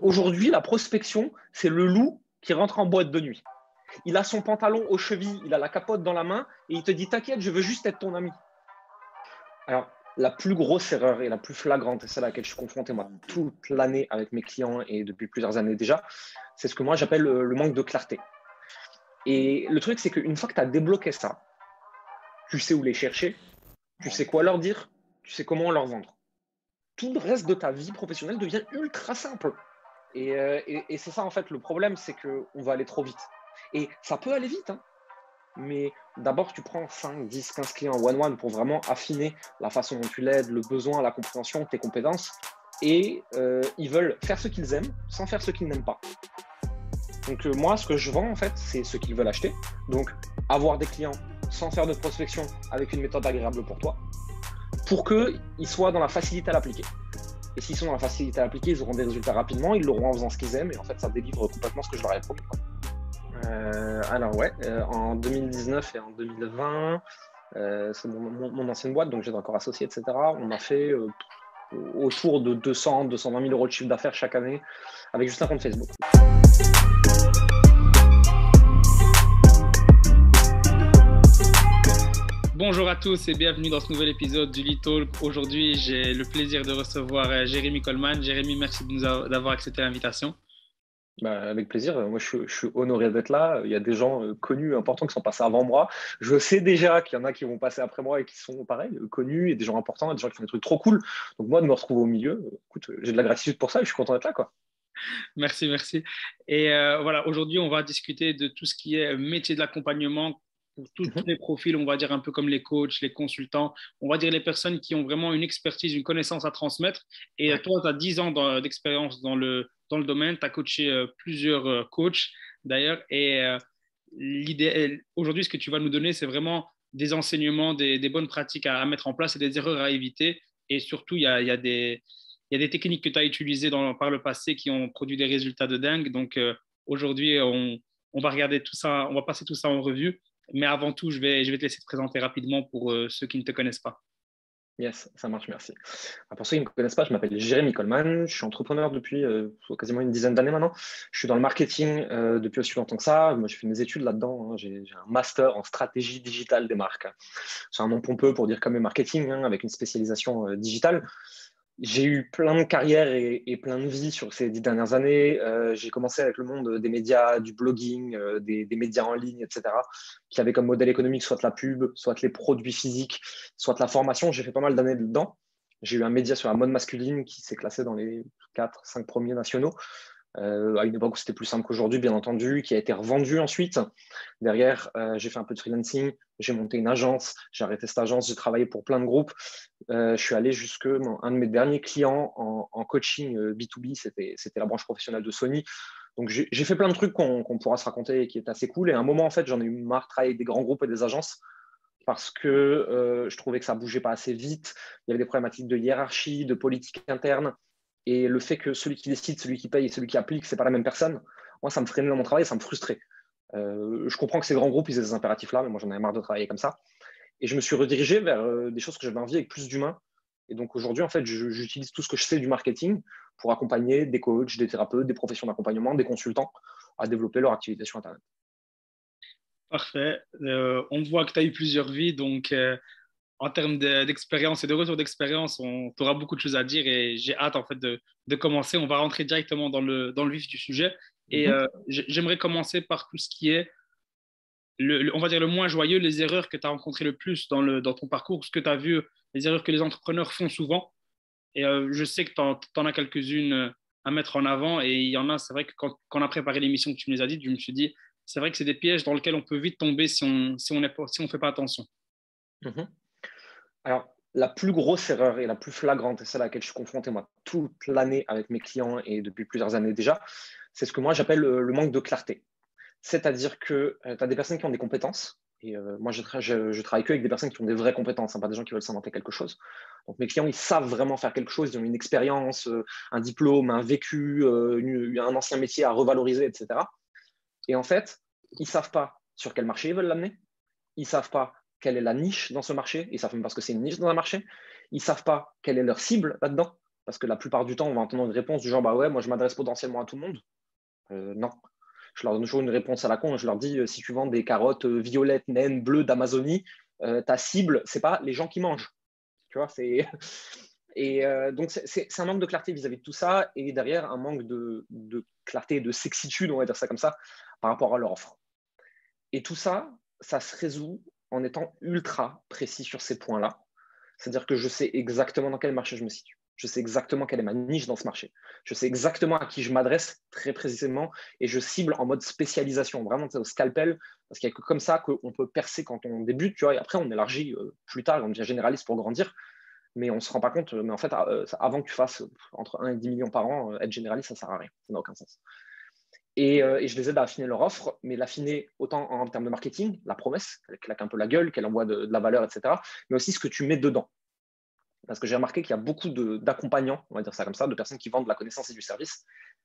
Aujourd'hui, la prospection, c'est le loup qui rentre en boîte de nuit. Il a son pantalon aux chevilles, il a la capote dans la main et il te dit t'inquiète, je veux juste être ton ami. Alors, la plus grosse erreur et la plus flagrante, et celle à laquelle je suis confronté moi toute l'année avec mes clients et depuis plusieurs années déjà, c'est ce que moi j'appelle le manque de clarté. Et le truc, c'est qu'une fois que tu as débloqué ça, tu sais où les chercher, tu sais quoi leur dire, tu sais comment leur vendre. Tout le reste de ta vie professionnelle devient ultra simple. Et c'est ça, en fait, le problème, c'est qu'on va aller trop vite. Et ça peut aller vite, hein, mais d'abord, tu prends 5, 10, 15 clients one-one pour vraiment affiner la façon dont tu l'aides, le besoin, la compréhension, tes compétences. Et ils veulent faire ce qu'ils aiment sans faire ce qu'ils n'aiment pas. Donc moi, ce que je vends, en fait, c'est ce qu'ils veulent acheter. Donc, avoir des clients sans faire de prospection avec une méthode agréable pour toi, pour qu'ils soient dans la facilité à l'appliquer. Et s'ils sont dans la facilité à l'appliquer, ils auront des résultats rapidement, ils l'auront en faisant ce qu'ils aiment, et en fait, ça délivre complètement ce que je leur ai promis. En 2019 et en 2020, c'est mon ancienne boîte, donc j'étais encore associé, etc. On a fait autour de 200, 220 000 euros de chiffre d'affaires chaque année avec juste un compte Facebook. Bonjour à tous et bienvenue dans ce nouvel épisode du Lead Talk. Aujourd'hui, j'ai le plaisir de recevoir Jérémy Coleman. Jérémy, merci d'avoir accepté l'invitation. Avec plaisir. Moi, je suis honoré d'être là. Il y a des gens connus, importants qui sont passés avant moi. Je sais déjà qu'il y en a qui vont passer après moi et qui sont pareil, connus, et des gens importants, et des gens qui font des trucs trop cool. Donc moi, de me retrouver au milieu, écoute, j'ai de la gratitude pour ça et je suis content d'être là, quoi. Merci, merci. Et voilà, aujourd'hui, on va discuter de tout ce qui est métier de l'accompagnement pour tous Mhm. les profils, on va dire un peu comme les coachs, les consultants, on va dire les personnes qui ont vraiment une expertise, une connaissance à transmettre. Et Ouais. toi, tu as 10 ans d'expérience dans le domaine, tu as coaché plusieurs coachs d'ailleurs. Et l'idée, aujourd'hui, ce que tu vas nous donner, c'est vraiment des enseignements, des bonnes pratiques à mettre en place et des erreurs à éviter. Et surtout, il y a des techniques que tu as utilisées par le passé qui ont produit des résultats de dingue. Donc, aujourd'hui, on va regarder tout ça, on va passer tout ça en revue. Mais avant tout, je vais te laisser te présenter rapidement pour ceux qui ne te connaissent pas. Yes, ça marche, merci. Pour ceux qui ne me connaissent pas, je m'appelle Jérémy Coleman, je suis entrepreneur depuis quasiment une dizaine d'années maintenant. Je suis dans le marketing depuis aussi longtemps que ça. Moi, j'ai fait mes études là-dedans, hein. J'ai un master en stratégie digitale des marques. C'est un nom pompeux pour dire comme le marketing, hein, avec une spécialisation digitale. J'ai eu plein de carrières et plein de vies sur ces 10 dernières années. J'ai commencé avec le monde des médias, du blogging, des médias en ligne, etc., qui avaient comme modèle économique soit la pub, soit les produits physiques, soit la formation. J'ai fait pas mal d'années dedans. J'ai eu un média sur la mode masculine qui s'est classé dans les 4, 5 premiers nationaux, à une époque où c'était plus simple qu'aujourd'hui, bien entendu, qui a été revendu ensuite. Derrière, j'ai fait un peu de freelancing, j'ai monté une agence, j'ai arrêté cette agence, j'ai travaillé pour plein de groupes. Je suis allé jusque un de mes derniers clients en coaching B2B, c'était la branche professionnelle de Sony. Donc j'ai fait plein de trucs qu'on pourra se raconter et qui est assez cool. Et à un moment, en fait, j'en ai eu marre de travailler avec des grands groupes et des agences parce que je trouvais que ça bougeait pas assez vite. Il y avait des problématiques de hiérarchie, de politique interne. Et le fait que celui qui décide, celui qui paye et celui qui applique, c'est pas la même personne, moi, ça me freinait dans mon travail, ça me frustrait. Je comprends que ces grands groupes, ils aient ces impératifs-là, mais moi, j'en avais marre de travailler comme ça. Et je me suis redirigé vers des choses que j'avais envie avec plus d'humains. Et donc aujourd'hui, en fait, j'utilise tout ce que je sais du marketing pour accompagner des coachs, des thérapeutes, des professions d'accompagnement, des consultants à développer leur activité sur Internet. Parfait. On voit que tu as eu plusieurs vies, donc en termes d'expérience et de retour d'expérience, on aura beaucoup de choses à dire et j'ai hâte en fait de commencer. On va rentrer directement dans le vif du sujet et Mhm. j'aimerais commencer par tout ce qui est on va dire le moins joyeux, les erreurs que tu as rencontrées le plus dans ton parcours, ce que tu as vu, les erreurs que les entrepreneurs font souvent. Et je sais que tu en as quelques-unes à mettre en avant. Et il y en a, c'est vrai que quand on a préparé l'émission que tu nous les as dites, je me suis dit, c'est vrai que c'est des pièges dans lesquels on peut vite tomber si on fait pas attention. Mhm. Alors, la plus grosse erreur et la plus flagrante, et celle à laquelle je suis confronté moi toute l'année avec mes clients et depuis plusieurs années déjà, c'est ce que moi j'appelle le manque de clarté. C'est-à-dire que tu as des personnes qui ont des compétences. Et moi, je travaille que avec des personnes qui ont des vraies compétences, hein, pas des gens qui veulent s'inventer quelque chose. Donc, mes clients, ils savent vraiment faire quelque chose. Ils ont une expérience, un diplôme, un vécu, un ancien métier à revaloriser, etc. Et en fait, ils ne savent pas sur quel marché ils veulent l'amener. Ils ne savent pas quelle est la niche dans ce marché. Ils ne savent même pas ce que c'est une niche dans un marché. Ils ne savent pas quelle est leur cible là-dedans. Parce que la plupart du temps, on va entendre une réponse du genre, bah ouais, moi je m'adresse potentiellement à tout le monde. Non. Je leur donne toujours une réponse à la con. Je leur dis, si tu vends des carottes violettes, naines, bleues d'Amazonie, ta cible, c'est pas les gens qui mangent. Tu vois, c'est... Et donc, c'est un manque de clarté vis-à-vis de tout ça. Et derrière, un manque de clarté, de sexitude, on va dire ça comme ça, par rapport à leur offre. Et tout ça, ça se résout en étant ultra précis sur ces points-là. C'est-à-dire que je sais exactement dans quel marché je me situe. Je sais exactement quelle est ma niche dans ce marché. Je sais exactement à qui je m'adresse très précisément et je cible en mode spécialisation, vraiment au scalpel, parce qu'il n'y a que comme ça qu'on peut percer quand on débute, tu vois, et après on élargit plus tard, on devient généraliste pour grandir, mais on ne se rend pas compte. Mais en fait, avant que tu fasses entre 1 et 10 millions par an, être généraliste, ça ne sert à rien. Ça n'a aucun sens. Et je les aide à affiner leur offre, mais l'affiner autant en termes de marketing, la promesse, qu'elle claque un peu la gueule, qu'elle envoie de la valeur, etc., mais aussi ce que tu mets dedans. Parce que j'ai remarqué qu'il y a beaucoup d'accompagnants, on va dire ça comme ça, de personnes qui vendent de la connaissance et du service,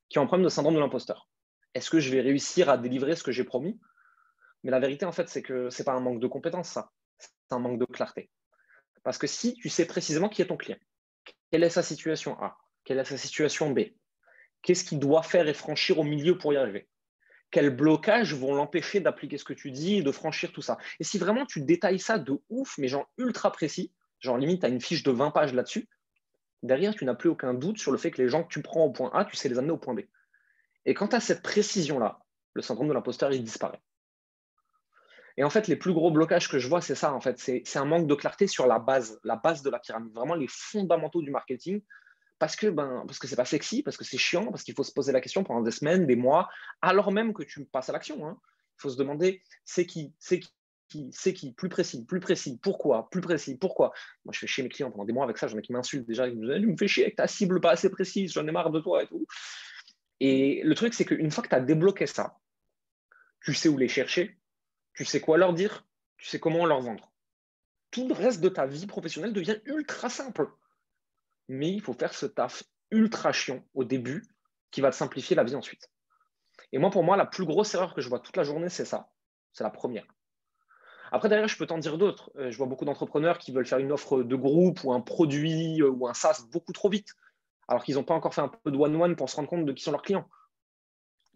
qui ont un problème de syndrome de l'imposteur. Est-ce que je vais réussir à délivrer ce que j'ai promis? Mais la vérité, en fait, c'est que ce n'est pas un manque de compétences, ça. C'est un manque de clarté. Parce que si tu sais précisément qui est ton client, quelle est sa situation A, quelle est sa situation B, qu'est-ce qu'il doit faire et franchir au milieu pour y arriver, quels blocages vont l'empêcher d'appliquer ce que tu dis et de franchir tout ça. Et si vraiment tu détailles ça de ouf, mais genre ultra précis, genre limite, tu as une fiche de 20 pages là-dessus, derrière, tu n'as plus aucun doute sur le fait que les gens que tu prends au point A, tu sais les amener au point B. Et quand tu as cette précision-là, le syndrome de l'imposteur, il disparaît. Et en fait, les plus gros blocages que je vois, c'est ça, en fait. C'est un manque de clarté sur la base de la pyramide, vraiment les fondamentaux du marketing, parce que c'est pas sexy, parce que c'est chiant, parce qu'il faut se poser la question pendant des semaines, des mois, alors même que tu passes à l'action. Hein. Il faut se demander, c'est qui, plus précis, pourquoi, plus précis, pourquoi. Moi, je fais chier mes clients pendant des mois avec ça, j'en ai qui m'insultent déjà, ils me disent, me fais chier avec ta cible pas assez précise, j'en ai marre de toi et tout. Et le truc, c'est qu'une fois que tu as débloqué ça, tu sais où les chercher, tu sais quoi leur dire, tu sais comment leur vendre. Tout le reste de ta vie professionnelle devient ultra simple. Mais il faut faire ce taf ultra chiant au début qui va te simplifier la vie ensuite. Et moi, pour moi, la plus grosse erreur que je vois toute la journée, c'est ça. C'est la première. Après, derrière, je peux t'en dire d'autres. Je vois beaucoup d'entrepreneurs qui veulent faire une offre de groupe ou un produit ou un SaaS beaucoup trop vite, alors qu'ils n'ont pas encore fait un peu de one-one pour se rendre compte de qui sont leurs clients.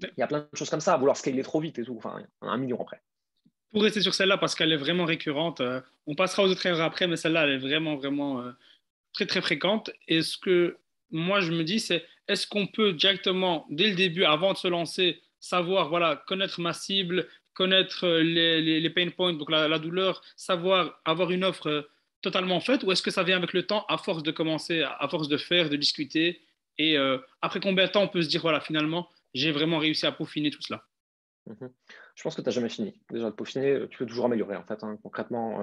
Il y a plein de choses comme ça, à vouloir scaler trop vite et tout. Enfin, il y en a un million après. Pour rester sur celle-là, parce qu'elle est vraiment récurrente, on passera aux autres erreurs après, mais celle-là, elle est vraiment, vraiment très, très fréquente. Et ce que moi, je me dis, c'est est-ce qu'on peut directement, dès le début, avant de se lancer, savoir, voilà, connaître ma cible, connaître les pain points, donc la douleur, savoir avoir une offre totalement faite, ou est-ce que ça vient avec le temps, à force de commencer, à force de faire, de discuter, et après combien de temps on peut se dire, voilà, finalement, j'ai vraiment réussi à peaufiner tout cela? Mhm. Je pense que tu n'as jamais fini. Déjà, de peaufiner, tu peux toujours améliorer en fait. Hein. Concrètement,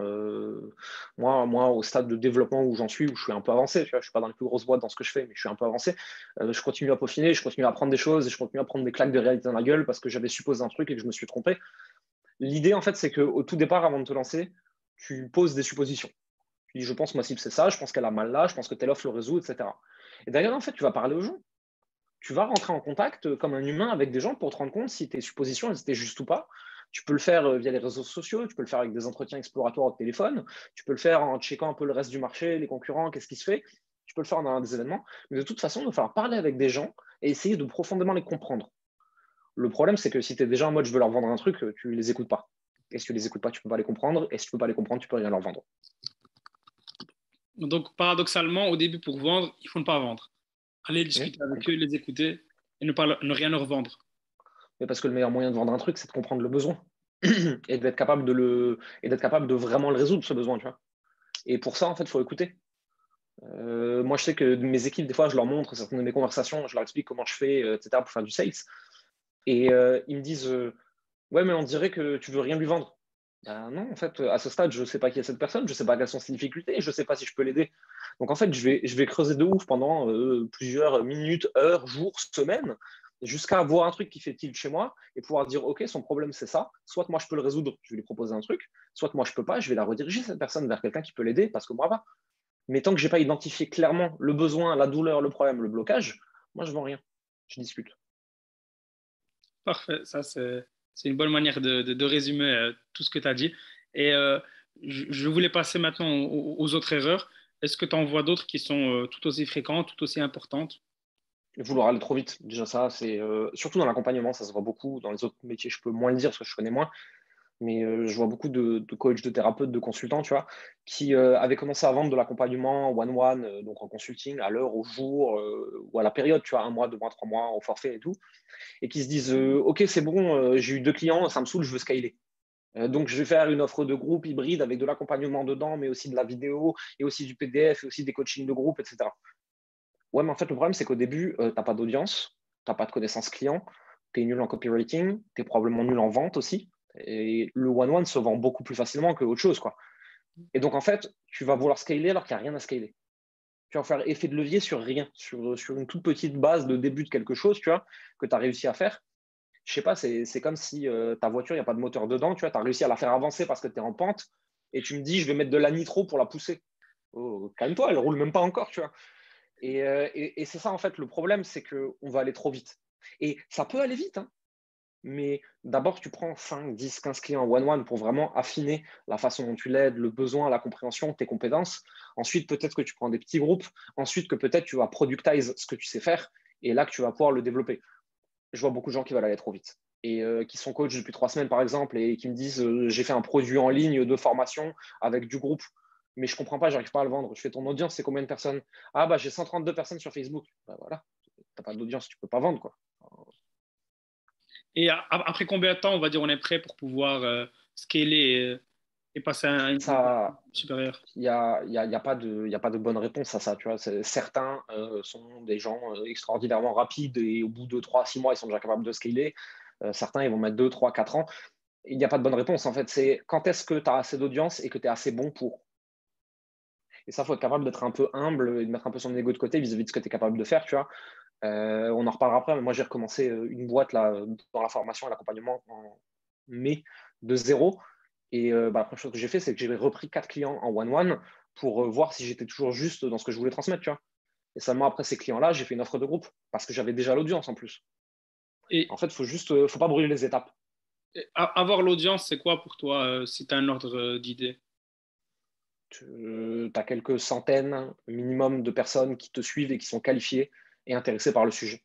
moi, au stade de développement où j'en suis, où je suis un peu avancé, tu vois, je ne suis pas dans les plus grosses boîtes dans ce que je fais, mais je suis un peu avancé. Je continue à peaufiner, je continue à apprendre des choses et je continue à prendre des claques de réalité dans la gueule parce que j'avais supposé un truc et que je me suis trompé. L'idée, en fait, c'est qu'au tout départ, avant de te lancer, tu poses des suppositions. Tu dis, je pense que ma cible, c'est ça, je pense qu'elle a mal là, je pense que telle offre le résout, etc. Et d'ailleurs, en fait, tu vas parler aux gens. Tu vas rentrer en contact comme un humain avec des gens pour te rendre compte si tes suppositions elles étaient justes ou pas. Tu peux le faire via les réseaux sociaux, tu peux le faire avec des entretiens exploratoires au téléphone, tu peux le faire en checkant un peu le reste du marché, les concurrents, qu'est-ce qui se fait. Tu peux le faire dans des événements. Mais de toute façon, il va falloir parler avec des gens et essayer de profondément les comprendre. Le problème, c'est que si tu es déjà en mode je veux leur vendre un truc, tu ne les écoutes pas. Et si tu ne les écoutes pas, tu ne peux pas les comprendre. Et si tu ne peux pas les comprendre, tu ne peux rien leur vendre. Donc, paradoxalement, au début, pour vendre, il faut ne pas vendre. Aller Mmh. discuter avec eux, les écouter et ne rien leur vendre. Mais parce que le meilleur moyen de vendre un truc, c'est de comprendre le besoin et d'être capable de vraiment le résoudre, ce besoin. Tu vois. Et pour ça, en fait, il faut écouter. Moi, je sais que mes équipes, des fois, je leur montre certaines de mes conversations, je leur explique comment je fais, etc., pour faire du sales. Et ils me disent ouais, mais on dirait que tu veux rien lui vendre. Ben non, en fait, à ce stade, je ne sais pas qui est cette personne, je ne sais pas quelles sont ses difficultés, je ne sais pas si je peux l'aider. Donc, en fait, je vais creuser de ouf pendant plusieurs minutes, heures, jours, semaines, jusqu'à voir un truc qui fait tilt chez moi et pouvoir dire, OK, son problème, c'est ça. Soit moi, je peux le résoudre, je vais lui proposer un truc. Soit moi, je ne peux pas, je vais la rediriger, cette personne, vers quelqu'un qui peut l'aider parce que moi, pas. Mais tant que je n'ai pas identifié clairement le besoin, la douleur, le problème, le blocage, moi, je ne vends rien. Je discute. Parfait, ça c'est une bonne manière de résumer tout ce que tu as dit. Et je voulais passer maintenant aux autres erreurs. Est-ce que tu en vois d'autres qui sont tout aussi fréquentes, tout aussi importantes? Vouloir aller trop vite, déjà ça, c'est surtout dans l'accompagnement, ça se voit beaucoup. Dans les autres métiers, je peux moins le dire parce que je connais moins. Mais je vois beaucoup de coachs, de thérapeutes, de consultants, tu vois, qui avaient commencé à vendre de l'accompagnement one-one, donc en consulting, à l'heure, au jour, ou à la période, tu vois, un mois, 2 mois, 3 mois, au forfait et tout, et qui se disent OK, c'est bon, j'ai eu 2 clients, ça me saoule, je veux scaler. Donc, je vais faire une offre de groupe hybride avec de l'accompagnement dedans, mais aussi de la vidéo, et aussi du PDF, et aussi des coachings de groupe, etc. Ouais, mais en fait, le problème, c'est qu'au début, tu n'as pas d'audience, tu n'as pas de connaissances clients, tu es nul en copywriting, tu es probablement nul en vente aussi. Et le one-one se vend beaucoup plus facilement que autre chose, quoi. Et donc, en fait, tu vas vouloir scaler alors qu'il n'y a rien à scaler. Tu vas faire effet de levier sur rien, sur une toute petite base de début de quelque chose, tu vois, que tu as réussi à faire. Je sais pas, c'est comme si ta voiture, il n'y a pas de moteur dedans, tu vois, tu as réussi à la faire avancer parce que tu es en pente, et tu me dis, je vais mettre de la nitro pour la pousser. Oh, calme-toi, elle roule même pas encore, tu vois. Et c'est ça, en fait, le problème, c'est qu'on va aller trop vite. Et ça peut aller vite, hein, mais d'abord, tu prends 5, 10, 15 clients one-one pour vraiment affiner la façon dont tu l'aides, le besoin, la compréhension, tes compétences. Ensuite, peut-être que tu prends des petits groupes. Ensuite, que peut-être tu vas productize ce que tu sais faire et là que tu vas pouvoir le développer. Je vois beaucoup de gens qui veulent aller trop vite et qui sont coachs depuis 3 semaines, par exemple, et qui me disent j'ai fait un produit en ligne de formation avec du groupe, mais je ne comprends pas, j'arrive pas à le vendre. Je fais ton audience, c'est combien de personnes? Ah, bah j'ai 132 personnes sur Facebook. Bah voilà, tu n'as pas d'audience, tu ne peux pas vendre, quoi. Et après combien de temps, on va dire, on est prêt pour pouvoir scaler et passer à un niveau Ça, supérieur? il y a pas de bonne réponse à ça. Tu vois. Certains sont des gens extraordinairement rapides et au bout de 3 6 mois, ils sont déjà capables de scaler. Certains, ils vont mettre 2 3 4 ans. Il n'y a pas de bonne réponse. En fait, c'est quand est-ce que tu as assez d'audience et que tu es assez bon pour. Et ça, il faut être capable d'être un peu humble et de mettre un peu son ego de côté vis-à-vis de ce que tu es capable de faire. Tu vois. On en reparlera après, mais moi, j'ai recommencé une boîte là, dans la formation et l'accompagnement en mai de zéro. Et la première chose que j'ai fait, c'est que j'ai repris 4 clients en one-one pour voir si j'étais toujours juste dans ce que je voulais transmettre. Tu vois. Et seulement après ces clients-là, j'ai fait une offre de groupe parce que j'avais déjà l'audience en plus. Et En fait, faut pas brûler les étapes. avoir l'audience, c'est quoi pour toi, si tu as un ordre d'idée? Tu as quelques centaines minimum de personnes qui te suivent et qui sont qualifiées et intéressées par le sujet.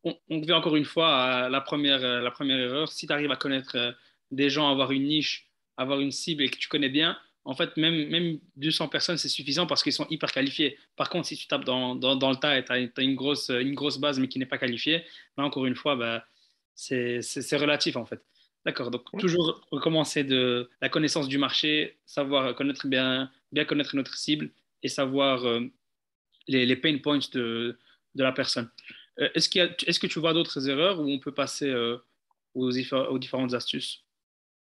On revient encore une fois à la première erreur. Si tu arrives à connaître des gens, avoir une niche, avoir une cible et que tu connais bien, en fait, même 200 personnes, c'est suffisant parce qu'ils sont hyper qualifiés. Par contre, si tu tapes dans le tas et tu as, une grosse base mais qui n'est pas qualifiée, là, encore une fois, bah, c'est relatif en fait. D'accord, donc Ouais. toujours recommencer de la connaissance du marché, savoir connaître bien connaître notre cible et savoir les pain points de la personne. Est-ce que tu vois d'autres erreurs où on peut passer aux différentes astuces?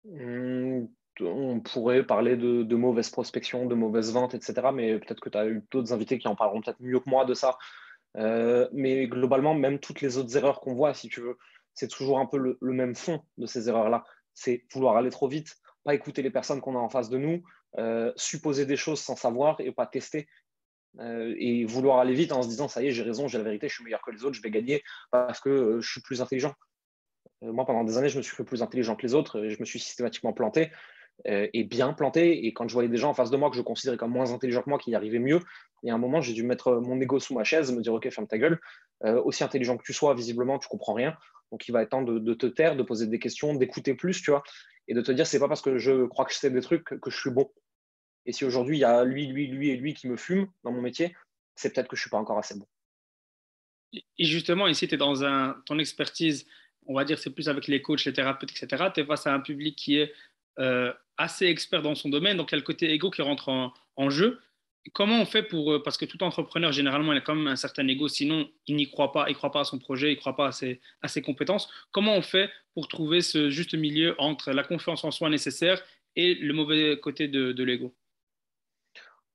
Hum, On pourrait parler de mauvaise prospection, de mauvaise vente, etc. Mais peut-être que tu as eu d'autres invités qui en parleront peut-être mieux que moi de ça. Mais globalement, même toutes les autres erreurs qu'on voit, si tu veux, c'est toujours un peu le même fond de ces erreurs-là. C'est vouloir aller trop vite, pas écouter les personnes qu'on a en face de nous, supposer des choses sans savoir et pas tester. Et vouloir aller vite en se disant, ça y est, j'ai raison, j'ai la vérité, je suis meilleur que les autres, je vais gagner parce que je suis plus intelligent. Moi, pendant des années, je me suis fait plus intelligent que les autres, et je me suis systématiquement planté et bien planté. Et quand je voyais des gens en face de moi que je considérais comme moins intelligents que moi, qui y arrivaient mieux, il y a un moment, j'ai dû mettre mon ego sous ma chaise, me dire, OK, ferme ta gueule. Aussi intelligent que tu sois, visiblement, tu comprends rien. Donc, il va être temps de te taire, de poser des questions, d'écouter plus, tu vois, et de te dire, c'est pas parce que je crois que je sais des trucs que je suis bon. Et si aujourd'hui, il y a lui et lui qui me fument dans mon métier, c'est peut-être que je suis pas encore assez bon. Et justement, ici, tu es dans ton expertise, on va dire, c'est plus avec les coachs, les thérapeutes, etc. Tu es face à un public qui est assez expert dans son domaine, donc il y a le côté ego qui rentre en jeu. Comment on fait pour, parce que tout entrepreneur, généralement, il a quand même un certain ego, sinon il n'y croit pas, il ne croit pas à son projet, il ne croit pas à ses compétences. Comment on fait pour trouver ce juste milieu entre la confiance en soi nécessaire et le mauvais côté de l'ego?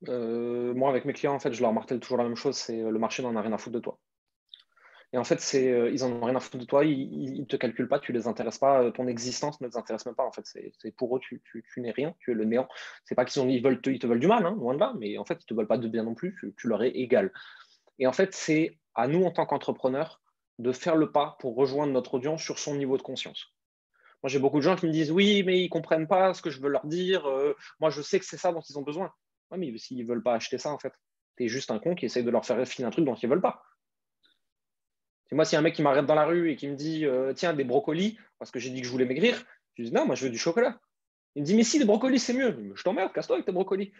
Moi, avec mes clients, en fait, je leur martèle toujours la même chose, c'est le marché n'en a rien à foutre de toi. Et en fait, ils en ont rien à foutre de toi, ils te calculent pas, tu les intéresses pas, ton existence ne les intéresse même pas. En fait, c'est pour eux, tu n'es rien, tu es le néant. C'est pas ils te veulent du mal, hein, loin de là, mais en fait, ils te veulent pas de bien non plus, tu leur es égal. Et en fait, c'est à nous, en tant qu'entrepreneurs, de faire le pas pour rejoindre notre audience sur son niveau de conscience. Moi, j'ai beaucoup de gens qui me disent oui, mais ils comprennent pas ce que je veux leur dire. Moi, je sais que c'est ça dont ils ont besoin. Ouais, mais s'ils ne veulent pas acheter ça, en fait, tu es juste un con qui essaye de leur faire filer un truc dont ils ne veulent pas. Et moi, s'il y a un mec qui m'arrête dans la rue et qui me dit tiens, des brocolis, parce que j'ai dit que je voulais maigrir, je dis non, moi je veux du chocolat. Il me dit mais si, des brocolis, c'est mieux. Je t'emmerde, casse-toi avec tes brocolis.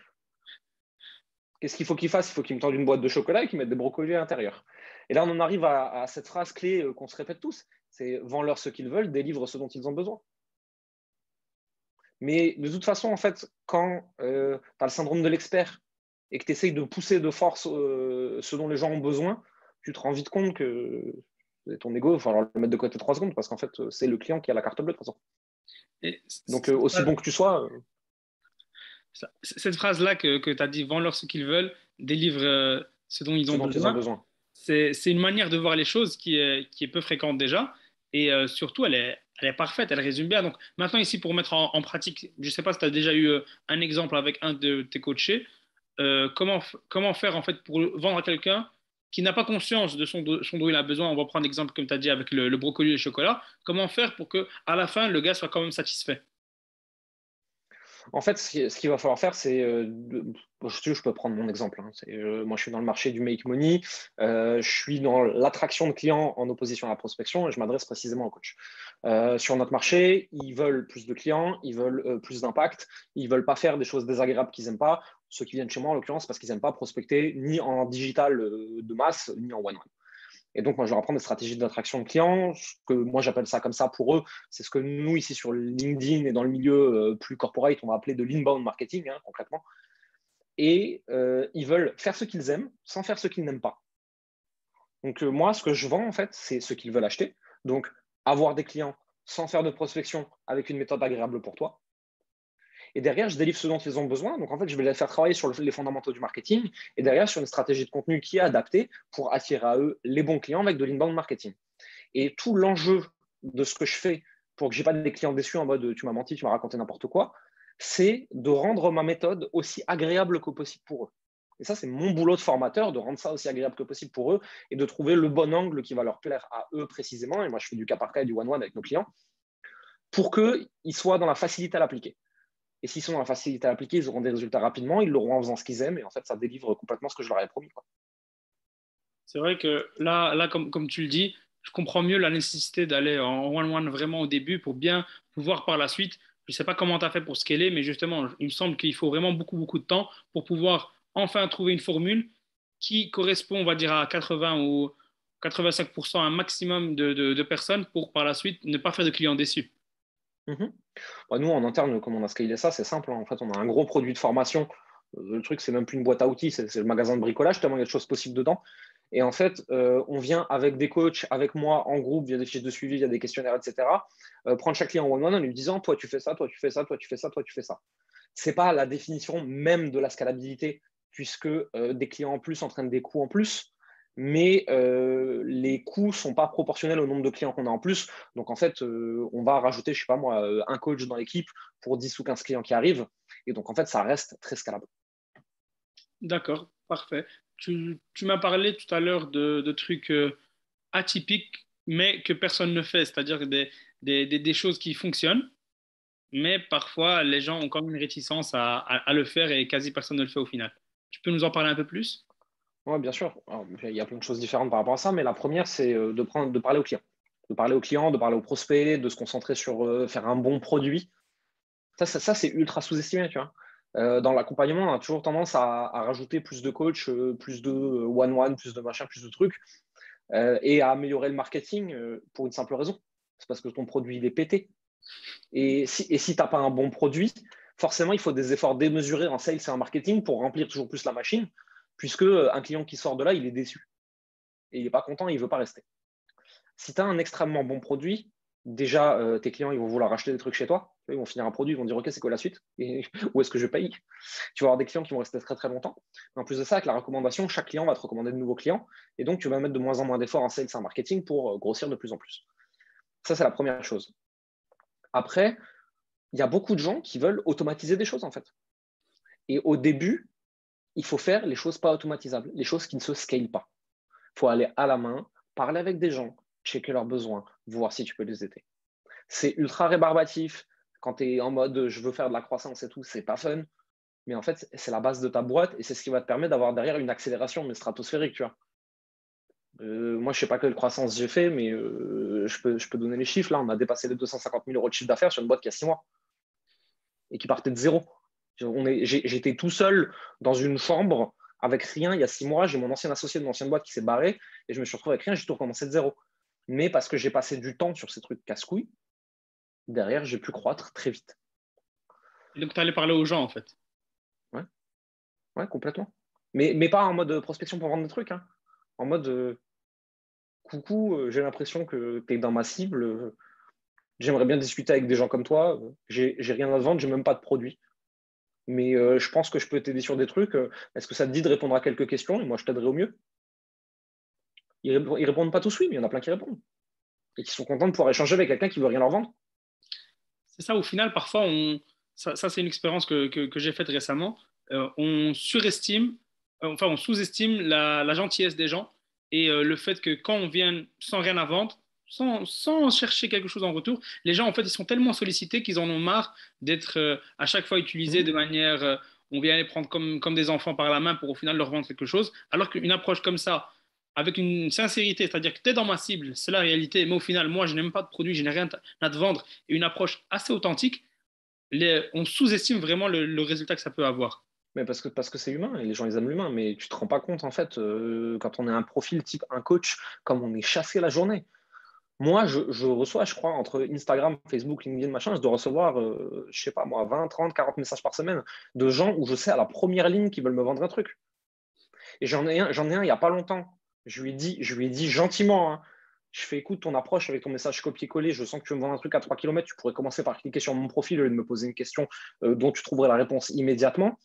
Qu'est-ce qu'il faut qu'il fasse? Il faut qu'il me tende une boîte de chocolat et qu'il mette des brocolis à l'intérieur. Et là, on en arrive à cette phrase clé qu'on se répète tous c'est vends-leur ce qu'ils veulent, délivre ce dont ils ont besoin. Mais de toute façon, en fait, quand tu as le syndrome de l'expert et que tu essayes de pousser de force ce dont les gens ont besoin, tu te rends vite compte que ton ego, il va falloir le mettre de côté 3 secondes parce qu'en fait, c'est le client qui a la carte bleue de toute façon. Et Donc, aussi bon que tu sois. cette phrase-là que tu as dit, vends-leur ce qu'ils veulent, délivre ce dont ils Ce ont dont ils ont besoin, besoin. c'est une manière de voir les choses qui est peu fréquente déjà. Et surtout, elle est parfaite, elle résume bien. Donc maintenant, ici, pour mettre en pratique, je ne sais pas si tu as déjà eu un exemple avec un de tes coachés, comment faire en fait pour vendre à quelqu'un qui n'a pas conscience de son dont il a besoin. On va prendre l'exemple, comme tu as dit, avec le brocoli et le chocolat. Comment faire pour que à la fin, le gars soit quand même satisfait? En fait, ce qu'il va falloir faire, c'est. Je peux prendre mon exemple. Hein. Moi, je suis dans le marché du make money. Je suis dans l'attraction de clients en opposition à la prospection et je m'adresse précisément aux coachs. Sur notre marché, ils veulent plus de clients, ils veulent plus d'impact, ils ne veulent pas faire des choses désagréables qu'ils n'aiment pas. Ceux qui viennent chez moi, en l'occurrence, parce qu'ils n'aiment pas prospecter ni en digital de masse, ni en one-one. Et donc, moi, je leur apprends des stratégies d'attraction de clients, ce que moi, j'appelle ça comme ça pour eux. C'est ce que nous, ici, sur LinkedIn et dans le milieu plus corporate, on va appeler de l'inbound marketing, hein, concrètement. Et ils veulent faire ce qu'ils aiment sans faire ce qu'ils n'aiment pas. Donc, moi, ce que je vends, en fait, c'est ce qu'ils veulent acheter. Donc, avoir des clients sans faire de prospection avec une méthode agréable pour toi. Et derrière, je délivre ce dont ils ont besoin. Donc, en fait, je vais les faire travailler sur les fondamentaux du marketing et derrière, sur une stratégie de contenu qui est adaptée pour attirer à eux les bons clients avec de l'inbound marketing. Et tout l'enjeu de ce que je fais pour que je n'ai pas des clients déçus en mode tu m'as menti, tu m'as raconté n'importe quoi, c'est de rendre ma méthode aussi agréable que possible pour eux. Et ça, c'est mon boulot de formateur, de rendre ça aussi agréable que possible pour eux et de trouver le bon angle qui va leur plaire à eux précisément. Et moi, je fais du cas par cas et du one-one avec nos clients pour qu'ils soient dans la facilité à l'appliquer. Et s'ils sont dans la facilité à l'appliquer, ils auront des résultats rapidement, ils l'auront en faisant ce qu'ils aiment et en fait, ça délivre complètement ce que je leur ai promis. Quoi. C'est vrai que là comme tu le dis, je comprends mieux la nécessité d'aller en one-one vraiment au début pour bien pouvoir par la suite. Je ne sais pas comment tu as fait pour scaler, mais justement, il me semble qu'il faut vraiment beaucoup de temps pour pouvoir enfin trouver une formule qui correspond, on va dire, à 80 ou 85% un maximum de personnes pour par la suite ne pas faire de clients déçus. Mhm. Bah, nous, en interne, comme on a scalé ça, c'est simple. Hein. En fait, on a un gros produit de formation. Le truc, c'est même plus une boîte à outils, c'est le magasin de bricolage, tellement il y a de choses possibles dedans. Et en fait, on vient avec des coachs, avec moi, en groupe, via des fiches de suivi, via des questionnaires, etc. Prendre chaque client en one-one en lui disant, toi, tu fais ça, toi, tu fais ça, toi, tu fais ça, toi, tu fais ça. Ce n'est pas la définition même de la scalabilité, puisque des clients en plus entraînent des coûts en plus, mais les coûts ne sont pas proportionnels au nombre de clients qu'on a en plus. Donc, en fait, on va rajouter, je ne sais pas moi, un coach dans l'équipe pour 10 ou 15 clients qui arrivent. Et donc, en fait, ça reste très scalable. D'accord, parfait. Tu m'as parlé tout à l'heure de trucs atypiques, mais que personne ne fait, c'est-à-dire des choses qui fonctionnent, mais parfois les gens ont quand même une réticence à le faire et quasi personne ne le fait au final. Tu peux nous en parler un peu plus? Oui, bien sûr. Alors, il y a plein de choses différentes par rapport à ça, mais la première, c'est de parler aux clients. De parler aux clients, de parler aux prospects, de se concentrer sur faire un bon produit. Ça c'est ultra sous-estimé, tu vois. Dans l'accompagnement, on a toujours tendance à rajouter plus de coachs, plus de one-one, plus de machin, plus de trucs, et à améliorer le marketing pour une simple raison. C'est parce que ton produit, il est pété. Et si tu n'as pas un bon produit, forcément, il faut des efforts démesurés en sales et en marketing pour remplir toujours plus la machine, puisque un client qui sort de là, il est déçu. Et il n'est pas content, il ne veut pas rester. Si tu as un extrêmement bon produit, déjà, tes clients, ils vont vouloir acheter des trucs chez toi. Ils vont finir un produit, ils vont dire, OK, c'est quoi la suite? Et où est-ce que je paye? Tu vas avoir des clients qui vont rester très, très longtemps. En plus de ça, avec la recommandation, chaque client va te recommander de nouveaux clients. Et donc, tu vas mettre de moins en moins d'efforts en sales et en marketing pour grossir de plus en plus. Ça, c'est la première chose. Après, il y a beaucoup de gens qui veulent automatiser des choses, en fait. Et au début, il faut faire les choses pas automatisables, les choses qui ne se scalent pas. Il faut aller à la main, parler avec des gens, checker leurs besoins, voir si tu peux les aider. C'est ultra rébarbatif. Quand tu es en mode je veux faire de la croissance et tout, c'est pas fun. Mais en fait, c'est la base de ta boîte et c'est ce qui va te permettre d'avoir derrière une accélération, mais stratosphérique, tu vois. Moi, je ne sais pas quelle croissance j'ai fait, mais je peux donner les chiffres. Là, on a dépassé les 250 000 euros de chiffre d'affaires sur une boîte qui a 6 mois et qui partait de zéro. J'étais tout seul dans une chambre avec rien il y a 6 mois. J'ai mon ancien associé de mon ancienne boîte qui s'est barré et je me suis retrouvé avec rien. J'ai tout recommencé de zéro. Mais parce que j'ai passé du temps sur ces trucs casse-couilles, derrière, j'ai pu croître très vite. Et donc, tu allais parler aux gens, en fait. Ouais, ouais, complètement. Mais pas en mode prospection pour vendre des trucs. Hein. En mode coucou, j'ai l'impression que tu es dans ma cible. J'aimerais bien discuter avec des gens comme toi. J'ai rien à te vendre, j'ai même pas de produit. Mais je pense que je peux t'aider sur des trucs. Est-ce que ça te dit de répondre à quelques questions? Et moi, je t'aiderai au mieux. Ils répondent pas tous oui, mais il y en a plein qui répondent. Et qui sont contents de pouvoir échanger avec quelqu'un qui veut rien leur vendre. C'est ça, au final, parfois, ça c'est une expérience que j'ai faite récemment. On surestime, enfin, on sous-estime la gentillesse des gens et le fait que quand on vient sans rien à vendre, sans chercher quelque chose en retour, les gens, en fait, ils sont tellement sollicités qu'ils en ont marre d'être à chaque fois utilisés de manière, on vient les prendre comme des enfants par la main pour au final leur vendre quelque chose, alors qu'une approche comme ça, avec une sincérité, c'est-à-dire que tu es dans ma cible, c'est la réalité, mais au final, moi, je n'ai même pas de produit, je n'ai rien à te vendre, et une approche assez authentique, on sous-estime vraiment le résultat que ça peut avoir. Mais parce que c'est humain et les gens ils aiment l'humain, mais tu te rends pas compte en fait quand on est un profil type un coach, comme on est chassé la journée. Moi, je reçois, je crois, entre Instagram, Facebook, LinkedIn, machin, je dois recevoir, je sais pas moi, 20, 30, 40 messages par semaine de gens où je sais à la première ligne qu'ils veulent me vendre un truc. Et j'en ai un il n'y a pas longtemps. Je lui ai dit gentiment, hein, je fais écoute, ton approche avec ton message copier-coller, je sens que tu veux me vendre un truc à 3 km, tu pourrais commencer par cliquer sur mon profil au lieu de me poser une question dont tu trouverais la réponse immédiatement.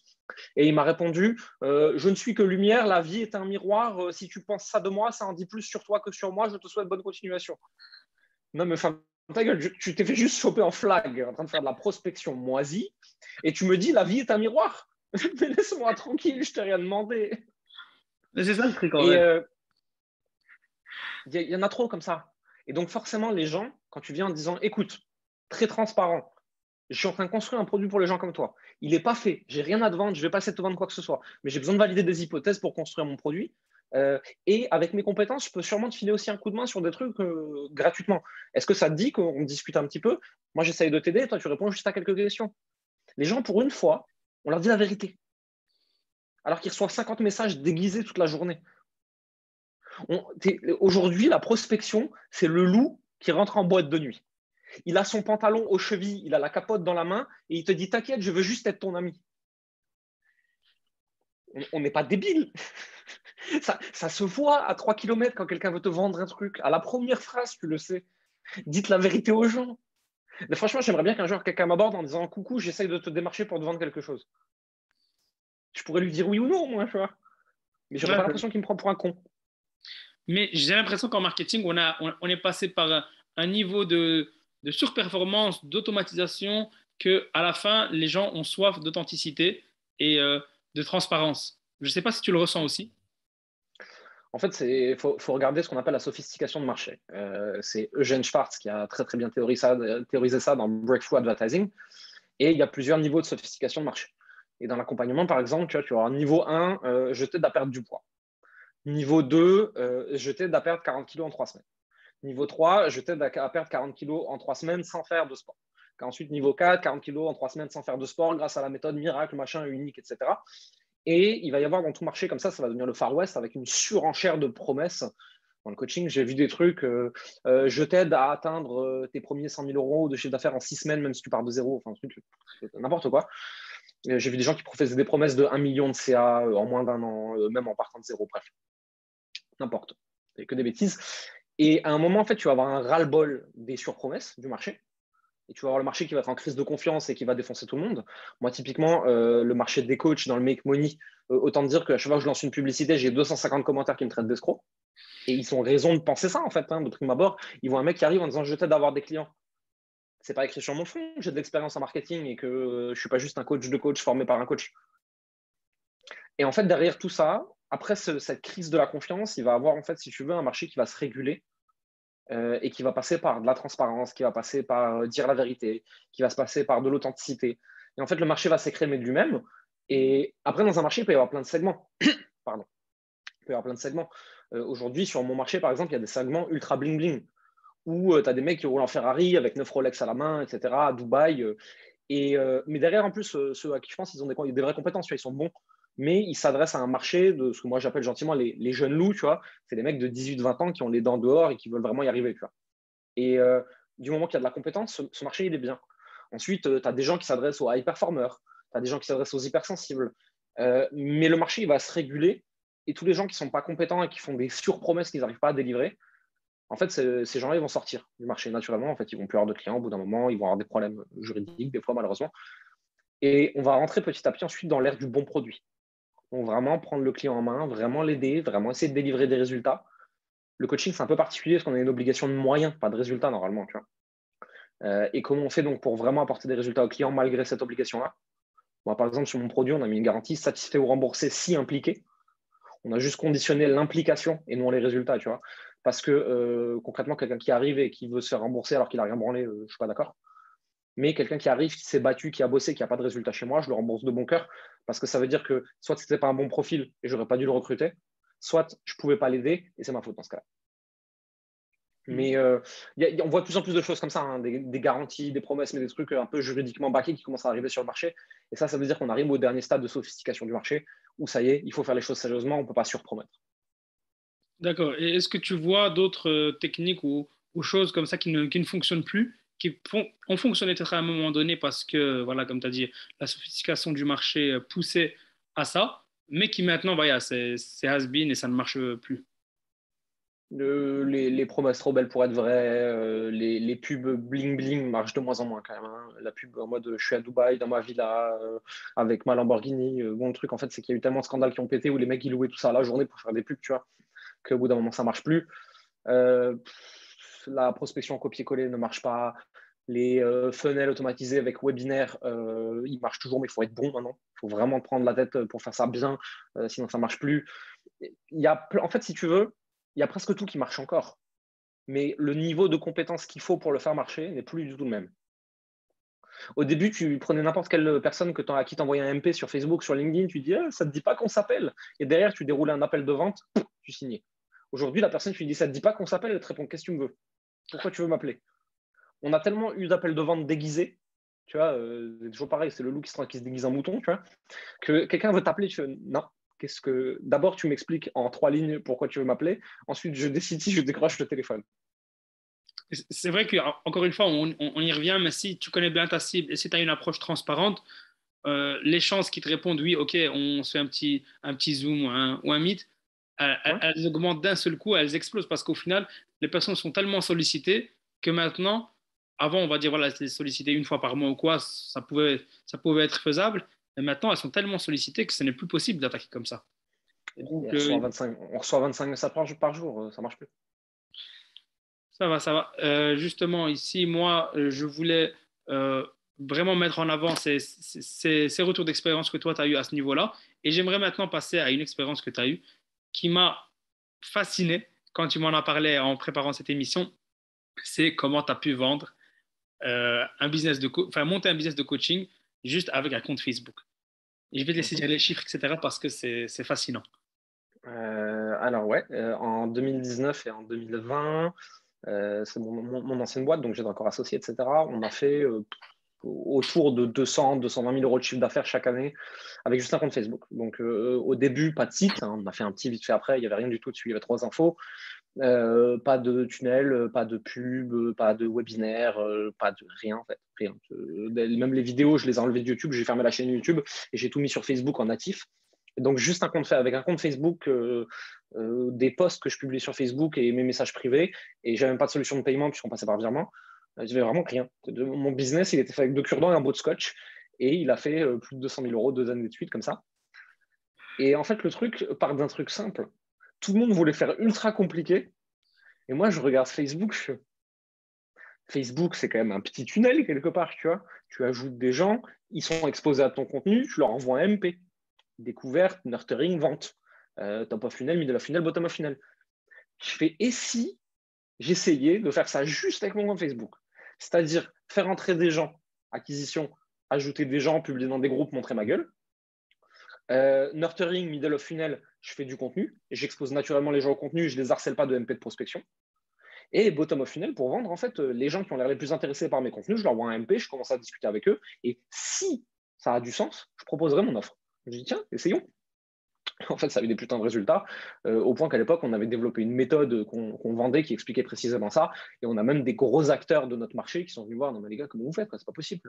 Et il m'a répondu je ne suis que lumière, la vie est un miroir. Si tu penses ça de moi, ça en dit plus sur toi que sur moi. Je te souhaite bonne continuation. Non, mais enfin, ta gueule, tu t'es fait juste choper en flag, en train de faire de la prospection moisie, et tu me dis la vie est un miroir. Mais laisse-moi tranquille, je t'ai rien demandé. Mais c'est ça le truc en Et fait. il y en a trop comme ça. Et donc, forcément, les gens, quand tu viens en disant écoute, très transparent, je suis en train de construire un produit pour les gens comme toi. Il n'est pas fait. J'ai rien à te vendre. Je ne vais pas essayer de te vendre quoi que ce soit. Mais j'ai besoin de valider des hypothèses pour construire mon produit. Et avec mes compétences, je peux sûrement te filer aussi un coup de main sur des trucs gratuitement. Est-ce que ça te dit qu'on discute un petit peu? Moi, j'essaye de t'aider. Toi, tu réponds juste à quelques questions. Les gens, pour une fois, on leur dit la vérité. Alors qu'ils reçoivent 50 messages déguisés toute la journée. Aujourd'hui, la prospection, c'est le loup qui rentre en boîte de nuit. Il a son pantalon aux chevilles, il a la capote dans la main et il te dit t'inquiète, je veux juste être ton ami. On n'est pas débile. Ça se voit à 3 km quand quelqu'un veut te vendre un truc. À la première phrase, tu le sais. Dites la vérité aux gens. Mais franchement, j'aimerais bien qu'un jour quelqu'un m'aborde en disant coucou, j'essaye de te démarcher pour te vendre quelque chose. Je pourrais lui dire oui ou non, moi, tu vois. Mais j'aurais pas Ouais. l'impression qu'il me prend pour un con. Mais j'ai l'impression qu'en marketing, on est passé par un niveau de surperformance, d'automatisation, que à la fin, les gens ont soif d'authenticité et de transparence. Je ne sais pas si tu le ressens aussi. En fait, faut regarder ce qu'on appelle la sophistication de marché. C'est Eugène Schwartz qui a très très bien théorisé ça dans Breakthrough Advertising. Et il y a plusieurs niveaux de sophistication de marché. Et dans l'accompagnement, par exemple, tu vas avoir niveau 1, je t'aide à perdre du poids. Niveau 2, je t'aide à perdre 40 kilos en 3 semaines. Niveau 3, je t'aide à perdre 40 kilos en 3 semaines sans faire de sport. Ensuite, niveau 4, 40 kilos en 3 semaines sans faire de sport grâce à la méthode miracle, machin, unique, etc. Et il va y avoir dans tout marché comme ça va devenir le Far West avec une surenchère de promesses. Dans le coaching, j'ai vu des trucs, je t'aide à atteindre tes premiers 100 000 euros de chiffre d'affaires en 6 semaines, même si tu pars de zéro, enfin, un truc, n'importe quoi. J'ai vu des gens qui professaient des promesses de 1 million de CA en moins d'un an, même en partant de zéro, bref. N'importe. C'est que des bêtises. Et à un moment, en fait, tu vas avoir un ras-le-bol des surpromesses du marché. Et tu vas avoir le marché qui va être en crise de confiance et qui va défoncer tout le monde. Moi, typiquement, le marché des coachs dans le Make Money, autant dire qu'à chaque fois que je lance une publicité, j'ai 250 commentaires qui me traitent d'escroc. Et ils ont raison de penser ça, en fait, de prime abord. Ils voient un mec qui arrive en disant je t'aide à avoir des clients. C'est pas écrit sur mon front, j'ai de l'expérience en marketing et que je suis pas juste un coach de coach formé par un coach. Et en fait, derrière tout ça, après cette crise de la confiance, il va avoir, en fait, si tu veux, un marché qui va se réguler et qui va passer par de la transparence, qui va passer par dire la vérité, qui va se passer par de l'authenticité. Et en fait, le marché va s'écrémer de lui-même Et après, dans un marché, il peut y avoir plein de segments. Pardon. Il peut y avoir plein de segments. Aujourd'hui, sur mon marché, par exemple, il y a des segments ultra bling-bling où tu as des mecs qui roulent en Ferrari avec 9 Rolex à la main, etc., à Dubaï. Mais derrière, en plus, ceux à qui je pense, ils ont des vraies compétences, tu vois, ils sont bons. Mais ils s'adressent à un marché de ce que moi j'appelle gentiment les jeunes loups, tu vois. C'est des mecs de 18-20 ans qui ont les dents dehors et qui veulent vraiment y arriver, tu vois. Et du moment qu'il y a de la compétence, ce marché, il est bien. Ensuite, tu as des gens qui s'adressent aux high performers, tu as des gens qui s'adressent aux hypersensibles. Mais le marché, il va se réguler et tous les gens qui ne sont pas compétents et qui font des surpromesses qu'ils n'arrivent pas à délivrer, en fait, ces gens-là, ils vont sortir du marché naturellement. En fait, ils vont plus avoir de clients au bout d'un moment, ils vont avoir des problèmes juridiques, des fois, malheureusement. Et on va rentrer petit à petit ensuite dans l'ère du bon produit. Donc, vraiment prendre le client en main, vraiment l'aider, vraiment essayer de délivrer des résultats. Le coaching, c'est un peu particulier parce qu'on a une obligation de moyens, pas de résultats normalement. Tu vois. Et comment on fait donc pour vraiment apporter des résultats aux clients malgré cette obligation-là? Moi, par exemple, sur mon produit, on a mis une garantie satisfait ou remboursé si impliqué. On a juste conditionné l'implication et non les résultats, tu vois. Parce que concrètement, quelqu'un qui arrive et qui veut se faire rembourser alors qu'il n'a rien branlé, je ne suis pas d'accord. Mais quelqu'un qui arrive, qui s'est battu, qui a bossé, qui n'a pas de résultat chez moi, je le rembourse de bon cœur. Parce que ça veut dire que soit ce n'était pas un bon profil et je n'aurais pas dû le recruter, soit je ne pouvais pas l'aider et c'est ma faute dans ce cas-là. Mais on voit de plus en plus de choses comme ça, hein, des garanties, des promesses, mais des trucs un peu juridiquement baqués qui commencent à arriver sur le marché. Et ça veut dire qu'on arrive au dernier stade de sophistication du marché où ça y est, il faut faire les choses sérieusement, on ne peut pas surpromettre. D'accord. Et est-ce que tu vois d'autres techniques ou choses comme ça qui ne fonctionnent plus, ont fonctionné peut-être à un moment donné parce que, voilà, comme tu as dit, la sophistication du marché poussait à ça, mais qui maintenant, voilà, c'est has-been et ça ne marche plus. Les promesses trop belles pour être vraies, les pubs bling bling marchent de moins en moins quand même, hein. La pub en mode je suis à Dubaï dans ma villa avec ma Lamborghini. Bon, le truc en fait, c'est qu'il y a eu tellement de scandales qui ont pété où les mecs ils louaient tout ça à la journée pour faire des pubs, tu vois, qu'au bout d'un moment ça marche plus. Euh, la prospection copier-coller ne marche pas. Les funnels automatisés avec webinaire, ils marchent toujours, mais il faut être bon maintenant. Il faut vraiment prendre la tête pour faire ça bien, sinon ça marche plus. En fait, si tu veux, il y a presque tout qui marche encore. Mais le niveau de compétence qu'il faut pour le faire marcher n'est plus du tout le même. Au début, tu prenais n'importe quelle personne à qui t'envoyais un MP sur Facebook, sur LinkedIn, tu dis ça ne te dit pas qu'on s'appelle. Et derrière, tu déroulais un appel de vente, tu signais. Aujourd'hui, la personne, tu lui dis ça ne te dit pas qu'on s'appelle, elle te répond qu'est-ce que tu me veux? Pourquoi tu veux m'appeler? On a tellement eu d'appels de vente déguisés, tu vois, c'est toujours pareil, c'est le loup qui se déguise en mouton, tu vois, que quelqu'un veut t'appeler, tu fais non. D'abord, tu m'expliques en 3 lignes pourquoi tu veux m'appeler. Ensuite, je décide si je décroche le téléphone. C'est vrai qu'encore une fois, on y revient, mais si tu connais bien ta cible et si tu as une approche transparente, les chances qu'ils te répondent oui, ok, on se fait un petit Zoom ou un Meet, Ouais. elles augmentent d'un seul coup, elles explosent parce qu'au final, les personnes sont tellement sollicitées que maintenant, avant, on va dire, voilà, c'était sollicité une fois par mois ou quoi, ça pouvait être faisable, mais maintenant, elles sont tellement sollicitées que ce n'est plus possible d'attaquer comme ça. Et donc, On reçoit 25 messages par jour, ça marche plus. ça va, ça va. Justement, ici, moi, je voulais euh, vraiment mettre en avant ces retours d'expérience que toi, tu as eu à ce niveau-là. Et j'aimerais maintenant passer à une expérience que tu as eue qui m'a fasciné quand tu m'en as parlé en préparant cette émission. C'est comment tu as pu vendre enfin, monter un business de coaching juste avec un compte Facebook. Et je vais te laisser Mhm. dire les chiffres, etc., parce que c'est fascinant. Alors ouais, en 2019 et en 2020, c'est mon ancienne boîte, donc j'étais encore associé, etc. On a fait autour de 200, 220 000 euros de chiffre d'affaires chaque année avec juste un compte Facebook. Donc au début, pas de site, hein, on a fait un petit vite fait après, il n'y avait rien du tout dessus, il y avait 3 infos, pas de tunnel, pas de pub, pas de webinaire, pas de rien en fait, rien. Même les vidéos, je les ai enlevées de YouTube, j'ai fermé la chaîne YouTube et j'ai tout mis sur Facebook en natif. Et donc juste un compte fait avec un compte Facebook, des posts que je publie sur Facebook et mes messages privés, et j'avais même pas de solution de paiement puisqu'on passait par virement. J'avais vraiment rien. Mon business, il était fait avec 2 cure-dents et un bout de scotch, et il a fait plus de 200 000 euros 2 années de suite comme ça. Et en fait, le truc part d'un truc simple. Tout le monde voulait faire ultra compliqué. Et moi, je regarde Facebook. Facebook, c'est quand même un petit tunnel quelque part, tu vois. Tu ajoutes des gens, ils sont exposés à ton contenu, tu leur envoies un MP. Découverte, nurturing, vente. Top of funnel, middle of funnel, bottom of funnel. Je fais, et si j'essayais de faire ça juste avec mon compte Facebook? C'est-à-dire faire entrer des gens, acquisition, ajouter des gens, publier dans des groupes, montrer ma gueule. Nurturing, middle of funnel, je fais du contenu. J'expose naturellement les gens au contenu, je ne les harcèle pas de MP de prospection. Et bottom of funnel, pour vendre, en fait, les gens qui ont l'air les plus intéressés par mes contenus, je leur envoie un MP, je commence à discuter avec eux. Et si ça a du sens, je proposerai mon offre. Je dis, tiens, essayons. En fait, ça a eu des putains de résultats, au point qu'à l'époque, on avait développé une méthode qu'on vendait qui expliquait précisément ça. Et on a même des gros acteurs de notre marché qui sont venus voir, non mais les gars, comment vous faites? C'est pas possible.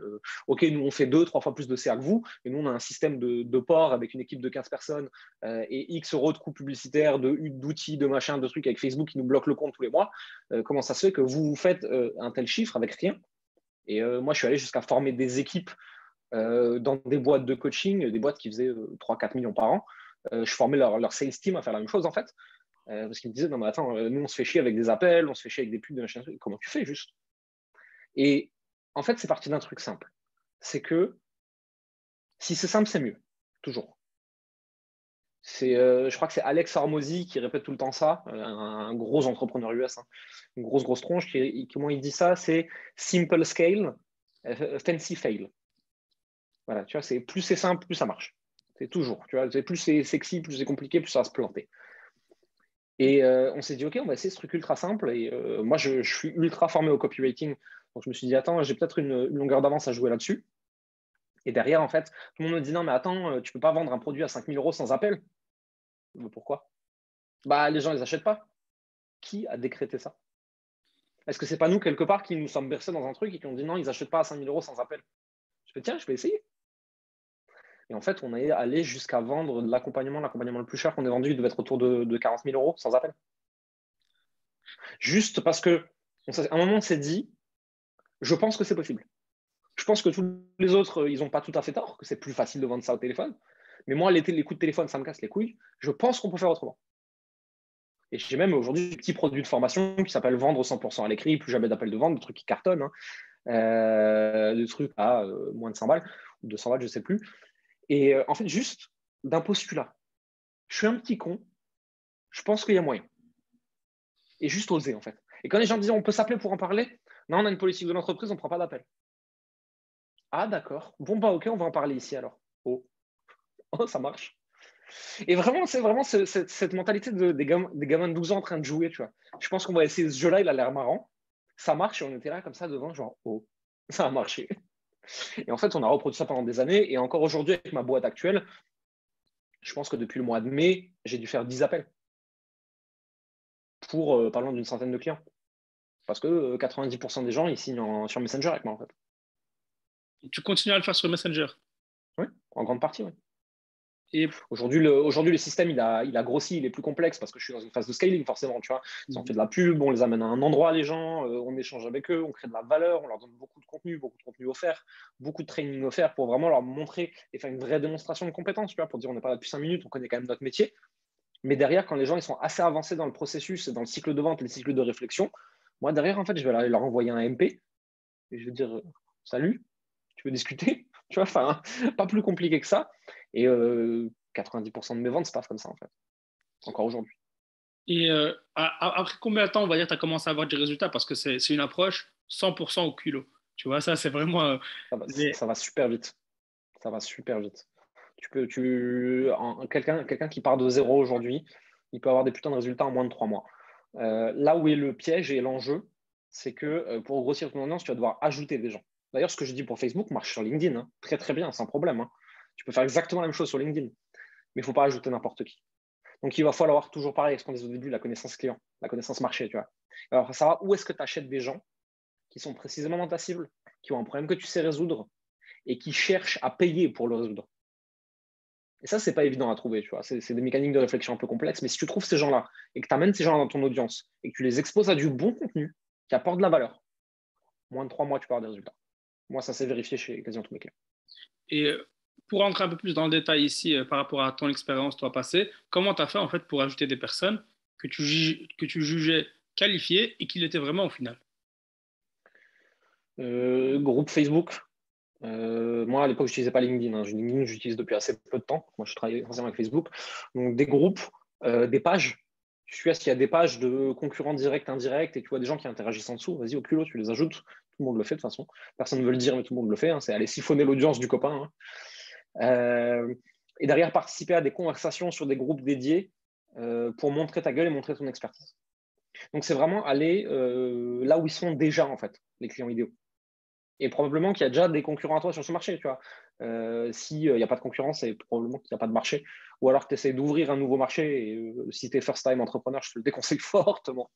Ok, nous, on fait 2, 3 fois plus de CA que vous, mais nous, on a un système de port avec une équipe de 15 personnes et X euros de coûts publicitaires, d'outils, de machins, de trucs avec Facebook qui nous bloque le compte tous les mois. Comment ça se fait que vous faites un tel chiffre avec rien? Et moi, je suis allé jusqu'à former des équipes dans des boîtes de coaching, des boîtes qui faisaient 3-4 millions par an. Je formais leur sales team à faire la même chose en fait. Parce qu'ils me disaient, non mais attends, nous on se fait chier avec des appels, on se fait chier avec des pubs, comment tu fais juste? Et en fait, c'est parti d'un truc simple. C'est que si c'est simple, c'est mieux. Toujours. Je crois que c'est Alex Hormozy qui répète tout le temps ça, un gros entrepreneur US, hein, une grosse tronche, comment il dit ça, c'est simple scale, fancy fail. Voilà, tu vois, plus c'est simple, plus ça marche. C'est toujours, tu vois, plus c'est sexy, plus c'est compliqué, plus ça va se planter. Et on s'est dit, OK, on va essayer ce truc ultra simple. Et moi, je suis ultra formé au copywriting. Donc, je me suis dit, attends, j'ai peut-être une longueur d'avance à jouer là-dessus. Et derrière, en fait, tout le monde me dit, non, mais attends, tu ne peux pas vendre un produit à 5 000 euros sans appel. Mais pourquoi? Bah, les gens ne les achètent pas. Qui a décrété ça? Est-ce que ce n'est pas nous, quelque part, qui nous sommes bercés dans un truc et qui ont dit, non, ils n'achètent pas à 5 000 euros sans appel? Je fais, tiens, je vais essayer. Et en fait, on est allé jusqu'à vendre de l'accompagnement. L'accompagnement le plus cher qu'on ait vendu, il devait être autour de 40 000 euros sans appel. Juste parce qu'à un moment, on s'est dit, je pense que c'est possible. Je pense que tous les autres, ils n'ont pas tout à fait tort, que c'est plus facile de vendre ça au téléphone. Mais moi, les coups de téléphone, ça me casse les couilles. Je pense qu'on peut faire autrement. Et j'ai même aujourd'hui des petits produits de formation qui s'appellent Vendre 100% à l'écrit, plus jamais d'appel de vente, des trucs qui cartonnent, hein. Des trucs à moins de 100 balles, ou 200 balles, je ne sais plus. Et en fait, juste d'un postulat. Je suis un petit con, je pense qu'il y a moyen. Et juste oser, en fait. Et quand les gens me disent on peut s'appeler pour en parler, non, on a une politique de l'entreprise, on ne prend pas d'appel. Ah, d'accord. Bon, bah, ok, on va en parler ici alors. Oh, oh ça marche. Et vraiment, c'est vraiment cette mentalité des gamins de 12 ans en train de jouer, tu vois. Je pense qu'on va essayer ce jeu-là, il a l'air marrant. Ça marche et on était là comme ça devant, genre, oh, ça a marché. Et en fait, on a reproduit ça pendant des années. Et encore aujourd'hui, avec ma boîte actuelle, je pense que depuis le mois de mai, j'ai dû faire 10 appels pour pas loin d'une centaine de clients. Parce que 90% des gens, ils signent sur Messenger avec moi, en fait. Tu continues à le faire sur Messenger. Oui, en grande partie, oui. Et Aujourd'hui, le système, il a grossi, il est plus complexe parce que je suis dans une phase de scaling, forcément, tu vois. Ils ont fait de la pub, on les amène à un endroit, les gens, on échange avec eux, on crée de la valeur, on leur donne beaucoup de contenu offert, beaucoup de training offert pour vraiment leur montrer et faire une vraie démonstration de compétences, tu vois, pour dire on n'est pas là depuis 5 minutes, on connaît quand même notre métier. Mais derrière, quand les gens ils sont assez avancés dans le processus et dans le cycle de vente, les cycles de réflexion, moi, derrière, en fait, je vais leur envoyer un MP et je vais dire salut, tu veux discuter? Tu vois, enfin, pas plus compliqué que ça. Et 90% de mes ventes se passent comme ça, en fait, encore aujourd'hui. Et après combien de temps, on va dire, tu as commencé à avoir des résultats? Parce que c'est une approche 100% au culot. Tu vois, ça, c'est vraiment. Ça va super vite. Ça va super vite. Quelqu'un qui part de zéro aujourd'hui, il peut avoir des putains de résultats en moins de 3 mois. Là où est le piège et l'enjeu, c'est que pour grossir ton audience, tu vas devoir ajouter des gens. D'ailleurs, ce que je dis pour Facebook marche sur LinkedIn, hein. Très très bien, sans problème, hein. Tu peux faire exactement la même chose sur LinkedIn, mais il ne faut pas ajouter n'importe qui. Donc, il va falloir toujours pareil, ce qu'on disait au début, la connaissance client, la connaissance marché, tu vois. Alors, il faut savoir où est-ce que tu achètes des gens qui sont précisément dans ta cible, qui ont un problème que tu sais résoudre et qui cherchent à payer pour le résoudre. Et ça, c'est pas évident à trouver, tu vois. C'est des mécaniques de réflexion un peu complexes, mais si tu trouves ces gens-là et que tu amènes ces gens-là dans ton audience et que tu les exposes à du bon contenu qui apporte de la valeur, moins de 3 mois, tu peux avoir des résultats. Moi, ça s'est vérifié chez quasiment tous mes clients. Et pour rentrer un peu plus dans le détail ici par rapport à ton expérience, toi passée, comment tu as fait en fait pour ajouter des personnes que tu jugeais qualifiées et qui l'étaient vraiment au final? Groupe Facebook. Moi, à l'époque, je n'utilisais pas LinkedIn, hein. LinkedIn, j'utilise depuis assez peu de temps. Moi, je travaille essentiellement avec Facebook. Donc, des groupes, des pages. Je suis s'il y a des pages de concurrents directs, indirects, et tu vois des gens qui interagissent en dessous, vas-y, au culot, tu les ajoutes. Tout le monde le fait de toute façon. Personne ne veut le dire, mais tout le monde le fait, hein. C'est aller siphonner l'audience du copain, hein. et derrière participer à des conversations sur des groupes dédiés pour montrer ta gueule et montrer ton expertise. Donc, c'est vraiment aller là où ils sont déjà, en fait, les clients idéaux. Et probablement qu'il y a déjà des concurrents à toi sur ce marché, tu vois. S'il n'y a pas de concurrence, c'est probablement qu'il n'y a pas de marché. Ou alors tu essaies d'ouvrir un nouveau marché. Et si tu es first-time entrepreneur, je te le déconseille fortement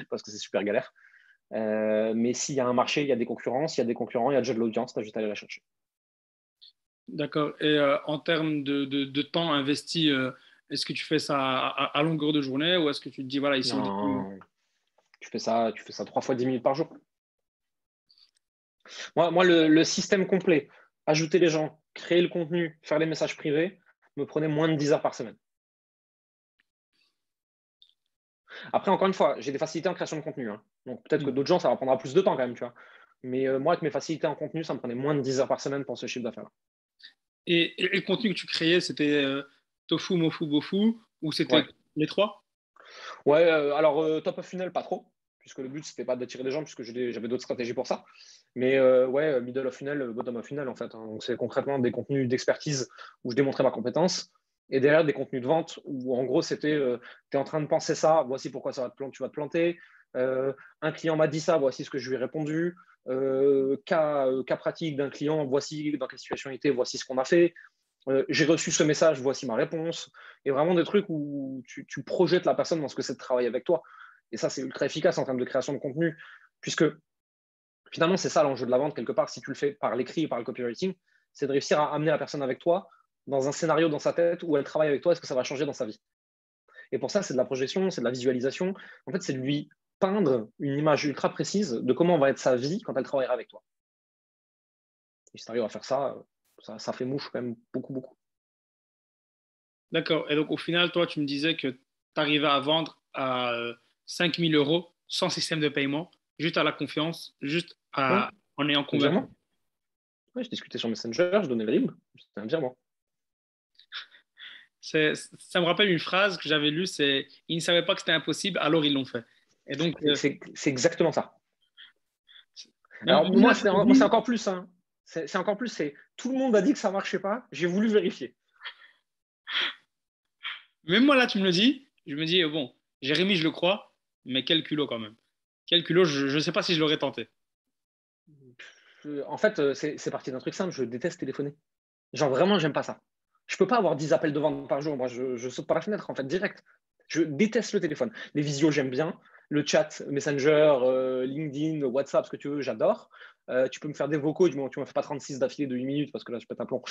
parce que c'est super galère. Mais s'il y a un marché, il y a des concurrences, il y a des concurrents, il y a déjà de l'audience, tu as juste à aller la chercher. D'accord. Et en termes de temps investi, est-ce que tu fais ça à longueur de journée ou est-ce que tu te dis, voilà, ici au début. Non, tu fais ça 3 fois 10 minutes par jour. Moi le système complet, ajouter les gens, créer le contenu, faire les messages privés, me prenait moins de 10 heures par semaine. Après, encore une fois, j'ai des facilités en création de contenu. Hein. Donc peut-être que d'autres gens, ça va prendre plus de temps quand même, tu vois. Mais moi, avec mes facilités en contenu, ça me prenait moins de 10 heures par semaine pour ce chiffre d'affaires. Et le contenu que tu créais, c'était tofu, mofu, bofu ou c'était Ouais. les trois? Ouais, alors top of funnel, pas trop, puisque le but, c'était pas d'attirer des gens, puisque j'avais d'autres stratégies pour ça. Mais ouais, middle of funnel, bottom of funnel, en fait. Hein. Donc, c'est concrètement des contenus d'expertise où je démontrais ma compétence. Et derrière, des contenus de vente où, en gros, c'était tu es en train de penser ça, voici pourquoi ça va tu vas te planter. Un client m'a dit ça, voici ce que je lui ai répondu. Cas pratique d'un client, voici dans quelle situation il était, voici ce qu'on a fait. J'ai reçu ce message, voici ma réponse. Et vraiment des trucs où tu projettes la personne dans ce que c'est de travailler avec toi. Et ça, c'est ultra efficace en termes de création de contenu, puisque finalement, c'est ça l'enjeu de la vente, quelque part, si tu le fais par l'écrit et par le copywriting, c'est de réussir à amener la personne avec toi dans un scénario dans sa tête où elle travaille avec toi, est-ce que ça va changer dans sa vie? Et pour ça, c'est de la projection, c'est de la visualisation. En fait, c'est de lui peindre une image ultra précise de comment va être sa vie quand elle travaillera avec toi. Et si tu arrives à faire ça, ça fait mouche quand même beaucoup, beaucoup. D'accord. Et donc, au final, toi, tu me disais que tu arrivais à vendre à 5 000 euros sans système de paiement, juste à la confiance, Ouais, en ayant le convaincu. virement. Ouais, je discutais sur Messenger, je donnais le RIB, c'était un virement. Ça me rappelle une phrase que j'avais lue, c'est ils ne savaient pas que c'était impossible, alors ils l'ont fait. Et donc, C'est exactement ça. même Alors, là, moi, c'est aujourd'hui, encore plus. Hein. C'est encore plus. Tout le monde a dit que ça ne marchait pas. J'ai voulu vérifier. même moi, là, tu me le dis, je me dis, bon, Jérémy, je le crois, mais quel culot quand même. Quel culot, je ne sais pas si je l'aurais tenté. En fait, c'est parti d'un truc simple. Je déteste téléphoner. Genre, vraiment, j'aime pas ça. Je peux pas avoir 10 appels de vente par jour. Moi, je saute par la fenêtre, en fait, direct. Je déteste le téléphone. Les visios, j'aime bien. Le chat, Messenger, LinkedIn, WhatsApp, ce que tu veux, j'adore. Tu peux me faire des vocaux, du moment que tu ne me fais pas 36 d'affilée de 8 minutes, parce que là, je pète un plomb,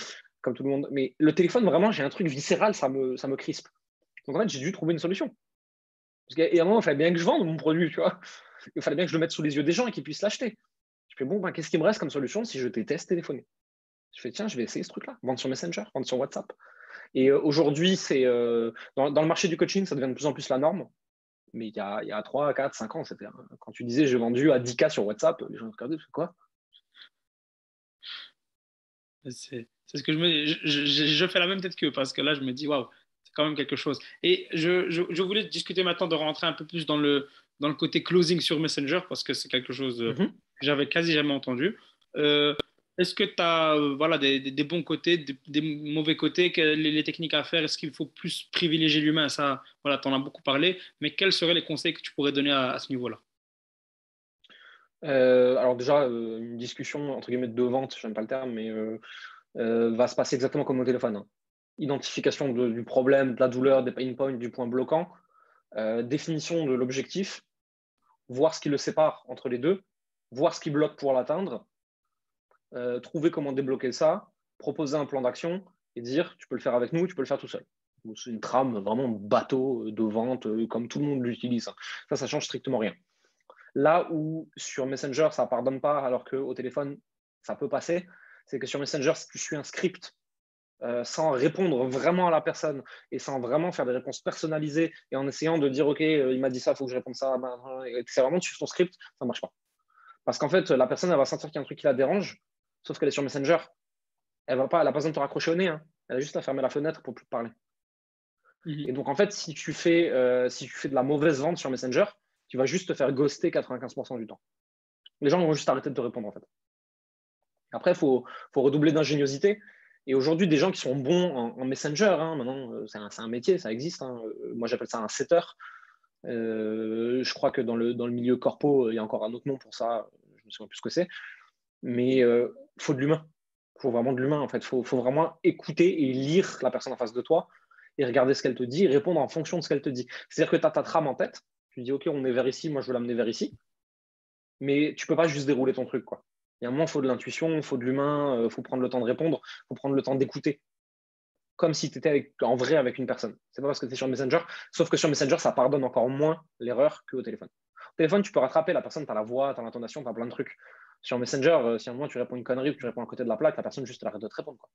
comme tout le monde. Mais le téléphone, vraiment, j'ai un truc viscéral, ça me crispe. Donc, en fait, j'ai dû trouver une solution. Et à un moment, il fallait bien que je vende mon produit, tu vois. Il fallait bien que je le mette sous les yeux des gens et qu'ils puissent l'acheter. Je fais, bon, ben, qu'est-ce qui me reste comme solution si je déteste téléphoner? Je fais, tiens, je vais essayer ce truc-là, vendre sur Messenger, vendre sur WhatsApp. Et aujourd'hui, c'est dans le marché du coaching, ça devient de plus en plus la norme. Mais il y a 3, 4, 5 ans, c'était quand tu disais j'ai vendu à 10K sur WhatsApp, les gens regardaient, c'est quoi? C'est ce que je fais la même tête qu'eux parce que là, je me dis, waouh, c'est quand même quelque chose. Et je voulais discuter maintenant de rentrer un peu plus dans le côté closing sur Messenger parce que c'est quelque chose Mhm. que j'avais quasi jamais entendu. Euh, Est-ce que tu as voilà, des bons côtés, des mauvais côtés, les techniques à faire? Est-ce qu'il faut plus privilégier l'humain? Ça, voilà, tu en as beaucoup parlé, mais quels seraient les conseils que tu pourrais donner à ce niveau-là? Alors déjà, une discussion entre guillemets de vente, j'aime pas le terme, mais va se passer exactement comme au téléphone. Hein. Identification du problème, de la douleur, des pain points, du point bloquant, définition de l'objectif, voir ce qui le sépare entre les deux, voir ce qui bloque pour l'atteindre, trouver comment débloquer ça, proposer un plan d'action et dire tu peux le faire avec nous, tu peux le faire tout seul. C'est une trame vraiment bateau de vente comme tout le monde l'utilise. Ça change strictement rien. Là où sur Messenger, ça ne pardonne pas, alors qu'au téléphone, ça peut passer, c'est que sur Messenger, si tu suis un script sans répondre vraiment à la personne et sans vraiment faire des réponses personnalisées et en essayant de dire, OK, il m'a dit ça, il faut que je réponde ça, c'est vraiment tu suis ton script, ça ne marche pas. Parce qu'en fait, la personne, elle va sentir qu'il y a un truc qui la dérange, sauf qu'elle est sur Messenger. Elle n'a pas besoin de te raccrocher au nez. Hein. Elle a juste à fermer la fenêtre pour plus te parler. Mhm. Et donc, en fait, si tu fais de la mauvaise vente sur Messenger, tu vas juste te faire ghoster 95% du temps. Les gens vont juste arrêter de te répondre, en fait. Après, il faut redoubler d'ingéniosité Et aujourd'hui, des gens qui sont bons en Messenger, hein, maintenant, c'est un métier, ça existe. Hein. Moi, j'appelle ça un setter. Je crois que dans le milieu corpo, il y a encore un autre nom pour ça. Je ne me souviens plus ce que c'est. Mais il faut de l'humain. Il faut vraiment de l'humain, en fait. Il faut vraiment écouter et lire la personne en face de toi et regarder ce qu'elle te dit et répondre en fonction de ce qu'elle te dit. C'est-à-dire que tu as ta trame en tête. Tu dis, OK, on est vers ici, moi, je veux l'amener vers ici. Mais tu peux pas juste dérouler ton truc, quoi. Il y a un moment, il faut de l'intuition, il faut de l'humain, il faut prendre le temps de répondre, il faut prendre le temps d'écouter, comme si tu étais en vrai avec une personne. C'est pas parce que tu es sur Messenger, sauf que sur Messenger, ça pardonne encore moins l'erreur qu'au téléphone. Au téléphone, tu peux rattraper la personne, tu as la voix, tu as l'intonation, tu as plein de trucs. Sur Messenger, si à un moment tu réponds une connerie ou tu réponds à côté de la plaque, la personne juste elle arrête de te répondre, quoi.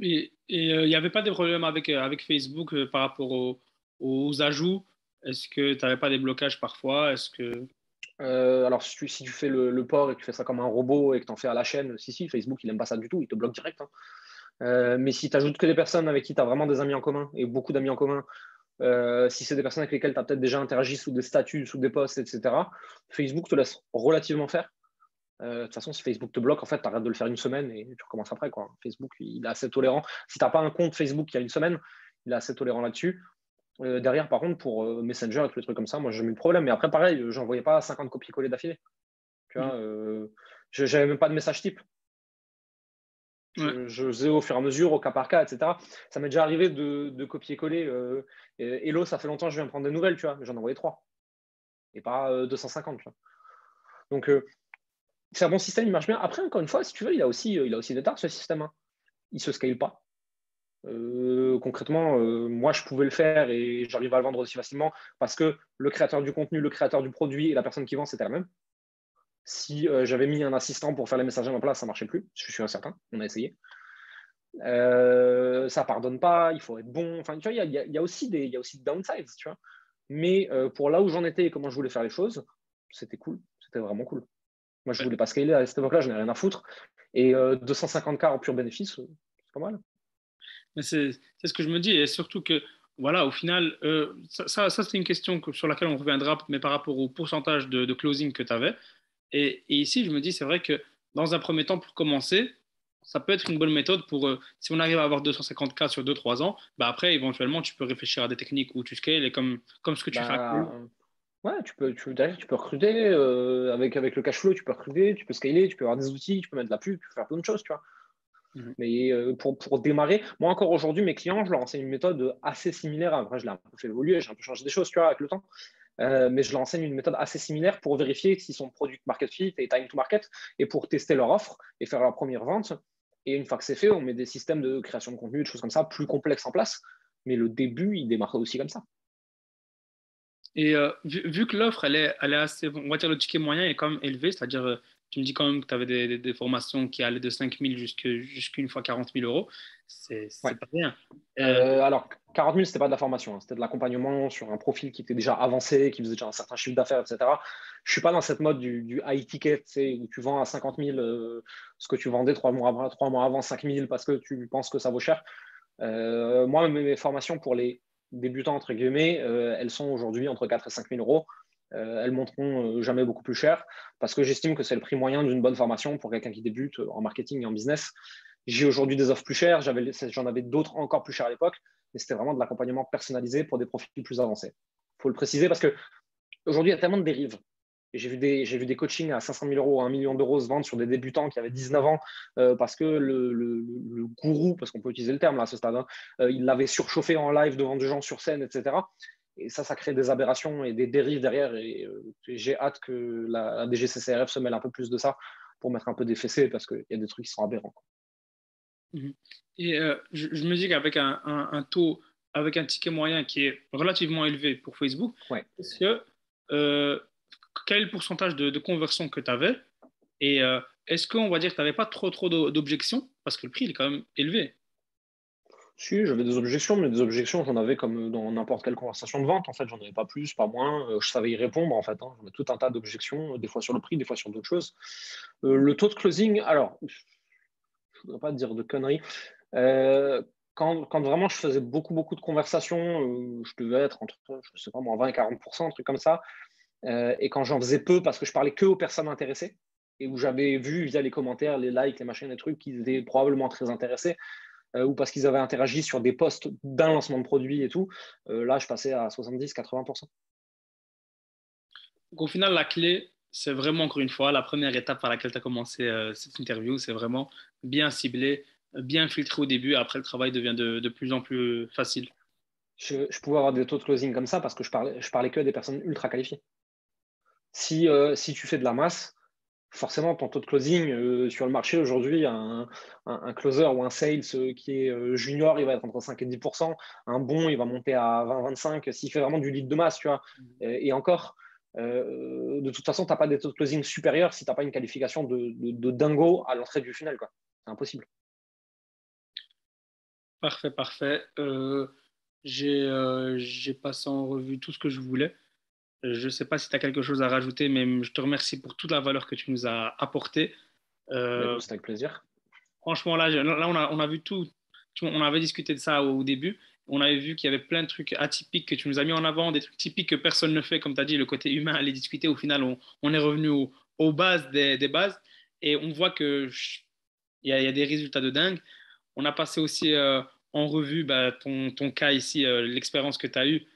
Et il n'y avait pas des problèmes avec Facebook par rapport aux ajouts? Est-ce que tu n'avais pas des blocages parfois? Est-ce que... Alors, si tu fais le port et que tu fais ça comme un robot et que tu en fais à la chaîne, si, Facebook, il aime pas ça du tout, il te bloque direct. Hein. Mais si tu ajoutes que des personnes avec qui tu as vraiment des amis en commun et beaucoup d'amis en commun, si c'est des personnes avec lesquelles tu as peut-être déjà interagi sous des statuts, sous des posts, etc., Facebook te laisse relativement faire. De toute façon, si Facebook te bloque, en fait, tu arrêtes de le faire une semaine et tu recommences après, quoi. Facebook, il est assez tolérant. Si tu n'as pas un compte Facebook il y a une semaine, il est assez tolérant là-dessus. Derrière, par contre, pour Messenger et tous les trucs comme ça, moi, j'ai jamais eu de problème. Mais après, pareil, j'envoyais pas 50 copier-coller d'affilée. Tu vois, Mhm. j'avais même pas de message type. Ouais. Je faisais au fur et à mesure, au cas par cas, etc. Ça m'est déjà arrivé de copier-coller. Hello, ça fait longtemps que je viens prendre des nouvelles, tu vois, mais j'en envoyais 3 et pas 250. Tu vois. Donc, c'est un bon système, il marche bien. Après, encore une fois, si tu veux, il a aussi des tards, ce système. Hein. Il ne se scale pas. Concrètement, moi, je pouvais le faire et j'arrive à le vendre aussi facilement parce que le créateur du contenu, le créateur du produit et la personne qui vend, c'était la même. Si j'avais mis un assistant pour faire les messages en place, ça ne marchait plus. Je suis incertain. On a essayé. Ça pardonne pas. Il faut être bon. Enfin, tu vois, il y a aussi des downsides, tu vois. Mais pour là où j'en étais et comment je voulais faire les choses, c'était cool. C'était vraiment cool. Moi, je voulais pas scaler à cette époque-là. Je n'ai rien à foutre. Et 250K en pur bénéfice, c'est pas mal. Mais c'est ce que je me dis. Et surtout que, voilà, au final, ça c'est une question sur laquelle on reviendra, mais par rapport au pourcentage de closing que tu avais. Et ici, je me dis, c'est vrai que dans un premier temps, pour commencer, ça peut être une bonne méthode pour, si on arrive à avoir 250K sur 2 3 ans, bah après, éventuellement, tu peux réfléchir à des techniques où tu scales et comme ce que tu fais Bah, actuellement. ouais, derrière, tu peux recruter. Avec le cash flow, tu peux recruter, tu peux scaler, tu peux avoir des outils, tu peux mettre de la pub, tu peux faire plein de choses, tu vois. Mhm. Mais pour démarrer, moi encore aujourd'hui, mes clients, je leur enseigne une méthode assez similaire. Après, je l'ai un peu fait évoluer, j'ai un peu changé des choses, tu vois, avec le temps. Mais je leur enseigne une méthode assez similaire pour vérifier s'ils sont product market fit et time to market et pour tester leur offre et faire leur première vente. Et une fois que c'est fait, on met des systèmes de création de contenu, des choses comme ça, plus complexes en place. Mais le début, il démarre aussi comme ça. Et vu que l'offre, elle est assez, on va dire le ticket moyen est quand même élevé, c'est-à-dire, tu me dis quand même que tu avais des formations qui allaient de 5 000 jusqu'à une fois 40 000 euros, Ouais. c'est pas rien. Euh, Alors, 40 000, c'était pas de la formation, hein. C'était de l'accompagnement sur un profil qui était déjà avancé, qui faisait déjà un certain chiffre d'affaires, etc. Je suis pas dans cette mode du high ticket, tu sais, où tu vends à 50 000 ce que tu vendais 3 mois avant 5 000 parce que tu penses que ça vaut cher. Moi, mes formations pour les débutants, entre guillemets, elles sont aujourd'hui entre 4 et 5 000 euros. Elles monteront jamais beaucoup plus cher parce que j'estime que c'est le prix moyen d'une bonne formation pour quelqu'un qui débute en marketing et en business. J'ai aujourd'hui des offres plus chères, j'en avais d'autres encore plus chères à l'époque, mais c'était vraiment de l'accompagnement personnalisé pour des profils plus avancés. Il faut le préciser parce qu'aujourd'hui, il y a tellement de dérives. Et j'ai vu des coachings à 500 000 euros, 1 million d'euros se vendre sur des débutants qui avaient 19 ans parce que le gourou, parce qu'on peut utiliser le terme là, à ce stade, hein, il l'avait surchauffé en live devant des gens sur scène, etc. Et ça crée des aberrations et des dérives derrière. Et j'ai hâte que la DGCCRF se mêle un peu plus de ça pour mettre un peu des fessées parce qu'il y a des trucs qui sont aberrants. mhm. Et je me dis qu'avec un taux, avec un ticket moyen qui est relativement élevé pour Facebook, Ouais. est-ce que, euh, quel est le pourcentage de conversion que tu avais? Et est-ce qu'on va dire que tu n'avais pas trop d'objections? Parce que le prix, il est quand même élevé. Si, j'avais des objections, mais des objections, j'en avais comme dans n'importe quelle conversation de vente. En fait, j'en avais pas plus, pas moins. Je savais y répondre, en fait. Hein. J'avais tout un tas d'objections, des fois sur le prix, des fois sur d'autres choses. Le taux de closing, alors, je ne voudrais pas dire de conneries. Euh, quand vraiment je faisais beaucoup de conversations, je devais être entre, je sais pas moi, 20 et 40%, un truc comme ça. Et quand j'en faisais peu, parce que je parlais que aux personnes intéressées, et où j'avais vu via les commentaires, les likes, les machins, les trucs, qu'ils étaient probablement très intéressés, ou parce qu'ils avaient interagi sur des posts d'un lancement de produit et tout, là, je passais à 70-80%. Donc, au final, la clé, c'est vraiment, encore une fois, la première étape par laquelle tu as commencé cette interview, c'est vraiment bien ciblé, bien filtré au début. Après, le travail devient de plus en plus facile. Je pouvais avoir des taux de closing comme ça parce que je parlais que à des personnes ultra qualifiées. Si tu fais de la masse, forcément, ton taux de closing sur le marché aujourd'hui, un closer ou un sales qui est junior, il va être entre 5 et 10%. Un bon, il va monter à 20-25 s'il fait vraiment du lead de masse, tu vois. Et encore, de toute façon, tu n'as pas des taux de closing supérieurs si tu n'as pas une qualification de dingo à l'entrée du funnel, quoi. C'est impossible. Parfait, parfait. J'ai passé en revue tout ce que je voulais. Je ne sais pas si tu as quelque chose à rajouter, mais je te remercie pour toute la valeur que tu nous as apportée. Mais Euh, écoute, c'était avec plaisir. Franchement, là on a vu tout. On avait discuté de ça au début. On avait vu qu'il y avait plein de trucs atypiques que tu nous as mis en avant, des trucs typiques que personne ne fait. Comme tu as dit, le côté humain, aller discuter. Au final, on est revenu aux bases des bases. Et on voit il y a des résultats de dingue. On a passé aussi en revue bah, ton cas ici, l'expérience que tu as eue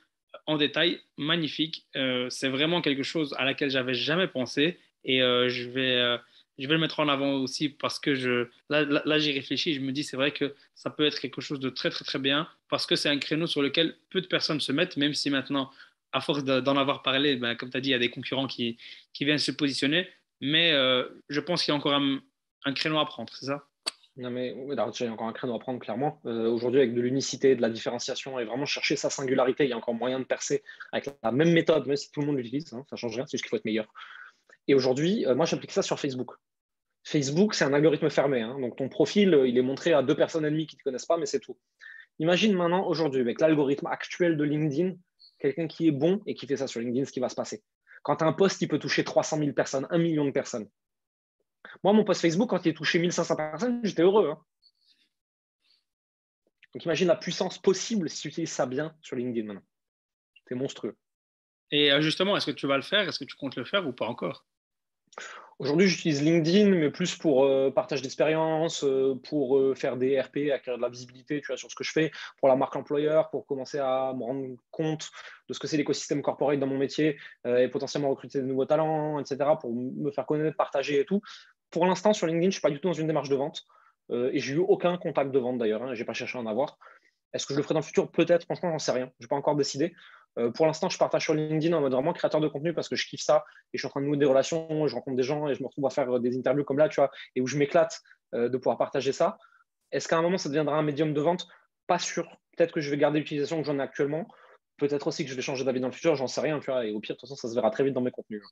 en détail. Magnifique. C'est vraiment quelque chose à laquelle j'avais jamais pensé. Et je vais le mettre en avant aussi parce que là j'y réfléchis. Je me dis, c'est vrai que ça peut être quelque chose de très, très, très bien parce que c'est un créneau sur lequel peu de personnes se mettent, même si maintenant, à force d'en avoir parlé, ben, comme tu as dit, il y a des concurrents qui viennent se positionner. Mais je pense qu'il y a encore un créneau à prendre, c'est ça? Non, mais oui, alors, j'ai encore un créneau à prendre, clairement. Aujourd'hui, avec de l'unicité, de la différenciation et vraiment chercher sa singularité, il y a encore moyen de percer avec la même méthode, même si tout le monde l'utilise. Hein, ça ne change rien, c'est juste qu'il faut être meilleur. Et aujourd'hui, moi, j'applique ça sur Facebook. Facebook, c'est un algorithme fermé. Hein, donc, ton profil, il est montré à 2 personnes et demie qui ne te connaissent pas, mais c'est tout. Imagine maintenant, aujourd'hui, avec l'algorithme actuel de LinkedIn, quelqu'un qui est bon et qui fait ça sur LinkedIn, ce qui va se passer. Quand tu as un post, il peut toucher 300 000 personnes, 1 million de personnes. Moi, mon post Facebook, quand il est touché 1500 personnes, j'étais heureux. Hein. Donc imagine la puissance possible si tu utilises ça bien sur LinkedIn maintenant. C'est monstrueux. Et justement, est-ce que tu vas le faire? Est-ce que tu comptes le faire ou pas encore? Aujourd'hui, j'utilise LinkedIn, mais plus pour partage d'expérience, pour faire des RP, acquérir de la visibilité tu vois, sur ce que je fais, pour la marque employeur, pour commencer à me rendre compte de ce que c'est l'écosystème corporate dans mon métier et potentiellement recruter de nouveaux talents, etc., pour me faire connaître, partager et tout. Pour l'instant, sur LinkedIn, je ne suis pas du tout dans une démarche de vente et j'ai eu aucun contact de vente d'ailleurs. Hein, je n'ai pas cherché à en avoir. Est-ce que je le ferai dans le futur? Peut-être, franchement, j'en sais rien. Je n'ai pas encore décidé. Pour l'instant, je partage sur LinkedIn en mode vraiment créateur de contenu parce que je kiffe ça et je suis en train de nouer des relations, je rencontre des gens et je me retrouve à faire des interviews comme là, tu vois, et où je m'éclate de pouvoir partager ça. Est-ce qu'à un moment, ça deviendra un médium de vente? Pas sûr. Peut-être que je vais garder l'utilisation que j'en ai actuellement. Peut-être aussi que je vais changer d'avis dans le futur, j'en sais rien, tu vois. Et au pire, de toute façon, ça se verra très vite dans mes contenus.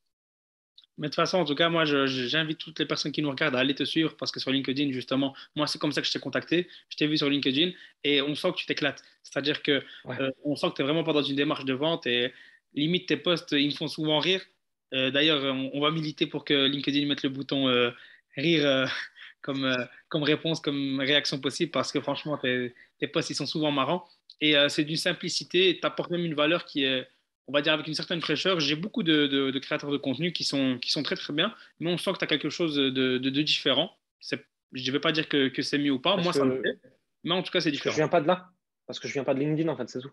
Mais de toute façon, en tout cas, moi, j'invite toutes les personnes qui nous regardent à aller te suivre parce que sur LinkedIn, justement, moi, c'est comme ça que je t'ai contacté. Je t'ai vu sur LinkedIn et on sent que tu t'éclates. C'est-à-dire que Ouais. on sent que tu n'es vraiment pas dans une démarche de vente et limite tes posts, ils me font souvent rire. D'ailleurs, on va militer pour que LinkedIn mette le bouton rire comme réponse, comme réaction possible parce que franchement, tes posts, ils sont souvent marrants et c'est d'une simplicité et tu apportes même une valeur qui est on va dire, avec une certaine fraîcheur. J'ai beaucoup de créateurs de contenu qui sont très très bien, mais on sent que tu as quelque chose de différent. Je ne vais pas dire que c'est mieux ou pas, Parce moi ça me que, plaît, mais en tout cas c'est parce que je différent. viens pas de là. Parce que je viens pas de LinkedIn, en fait, c'est tout.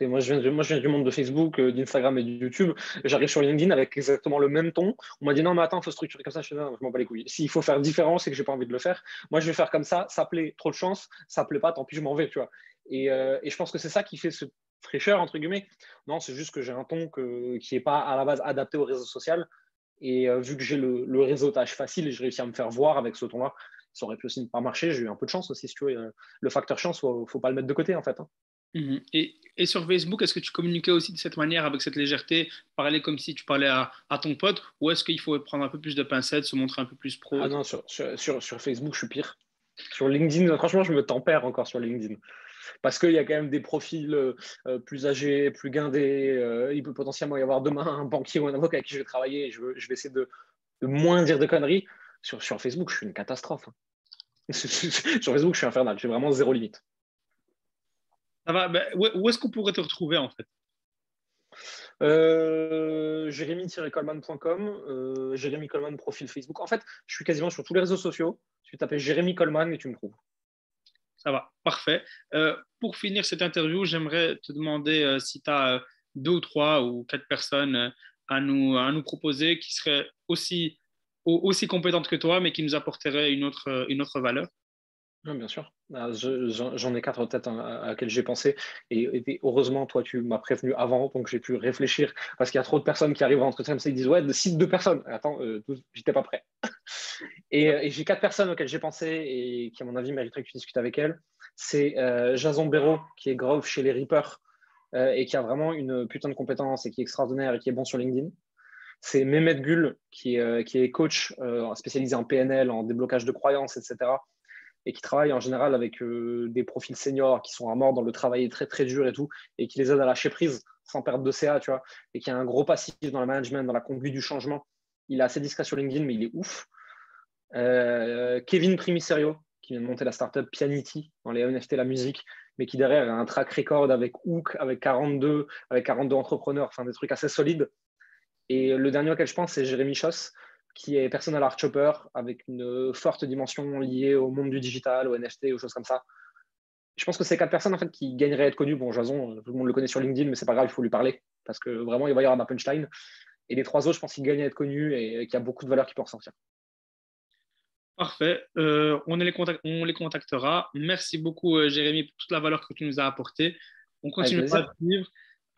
Moi, je viens du monde de Facebook, d'Instagram et de YouTube. J'arrive sur LinkedIn avec exactement le même ton. On m'a dit non, mais attends, il faut structurer comme ça. Je fais non, je m'en bats les couilles. S'il faut faire différent, c'est que j'ai pas envie de le faire. Moi, je vais faire comme ça plaît, trop de chance. Ça plaît pas, tant pis, je m'en vais, tu vois. Et je pense que c'est ça qui fait ce fraîcheur, entre guillemets. Non, c'est juste que j'ai un ton qui n'est pas à la base adapté au réseau social. Et vu que j'ai le réseautage facile, j'ai réussi à me faire voir avec ce ton-là. Ça aurait pu aussi ne pas marcher. J'ai eu un peu de chance aussi, si tu veux. Le facteur chance, faut pas le mettre de côté, en fait. Hein. Mhm. Et sur Facebook, est-ce que tu communiquais aussi de cette manière, avec cette légèreté, parler comme si tu parlais à ton pote, ou est-ce qu'il faut prendre un peu plus de pincettes, se montrer un peu plus pro, Ah etc. non, sur Facebook, je suis pire. Sur LinkedIn, franchement, je me tempère encore sur LinkedIn. Parce qu'il y a quand même des profils plus âgés, plus guindés. Il peut potentiellement y avoir demain un banquier ou un avocat avec qui je vais travailler et je vais essayer de moins dire de conneries. Sur Facebook, je suis une catastrophe. Hein. Sur Facebook, je suis infernal. J'ai vraiment zéro limite. Ça va, ben, où est-ce qu'on pourrait te retrouver en fait? Jérémy-coleman.com, Jérémy Coleman profil Facebook. En fait, je suis quasiment sur tous les réseaux sociaux. Tu tapes Jérémy Coleman et tu me trouves. Ça va, parfait. Pour finir cette interview, j'aimerais te demander si tu as deux ou trois ou quatre personnes à nous proposer qui seraient aussi compétentes que toi, mais qui nous apporteraient une autre valeur. Oui, bien sûr. J'en ai quatre en tête à laquelle j'ai pensé. Et heureusement, toi, tu m'as prévenu avant, donc j'ai pu réfléchir. Parce qu'il y a trop de personnes qui arrivent en entretien comme ça, ils disent ouais, cite deux personnes. Attends, j'étais pas prêt. Et j'ai quatre personnes auxquelles j'ai pensé et qui, à mon avis, mériteraient que tu discutes avec elles. C'est Jason Béraud, qui est Grove chez les Reapers et qui a vraiment une putain de compétence et qui est extraordinaire et qui est bon sur LinkedIn. C'est Mehmet Gül, qui est coach spécialisé en PNL, en déblocage de croyances, etc. Et qui travaille en général avec des profils seniors qui sont à mort dans le travail très très dur et tout, et qui les aide à lâcher prise sans perdre de CA, tu vois, et qui a un gros passif dans le management, dans la conduite du changement. Il est assez discret sur LinkedIn, mais il est ouf. Kevin Primiserio, qui vient de monter la startup Pianity dans les NFT, la musique, mais qui derrière a un track record avec Hook, avec 42 entrepreneurs, enfin des trucs assez solides. Et le dernier auquel je pense, c'est Jérémy Schoss, qui est personal art chopper avec une forte dimension liée au monde du digital, au NFT, aux choses comme ça. Je pense que c'est quatre personnes en fait qui gagneraient à être connues. Bon, Jason, tout le monde le connaît sur LinkedIn, mais c'est pas grave, il faut lui parler parce que vraiment, il va y avoir ma punchline. Et les trois autres, je pense qu'ils gagnent à être connus et qu'il y a beaucoup de valeur qui peut ressortir. Parfait. On les contactera. Merci beaucoup, Jérémy, pour toute la valeur que tu nous as apportée. On Avec continuera à te plaisir. suivre.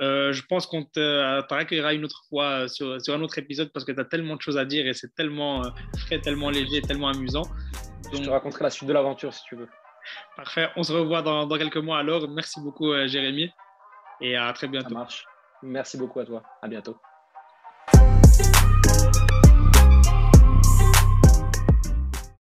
Je pense qu'on t'accueillera une autre fois sur un autre épisode parce que tu as tellement de choses à dire et c'est tellement frais, tellement léger, tellement amusant. Je te Donc, raconterai la suite de l'aventure si tu veux. parfait. On se revoit dans quelques mois alors. Merci beaucoup, Jérémy, et à très Ça bientôt. marche. Merci beaucoup à toi. À bientôt.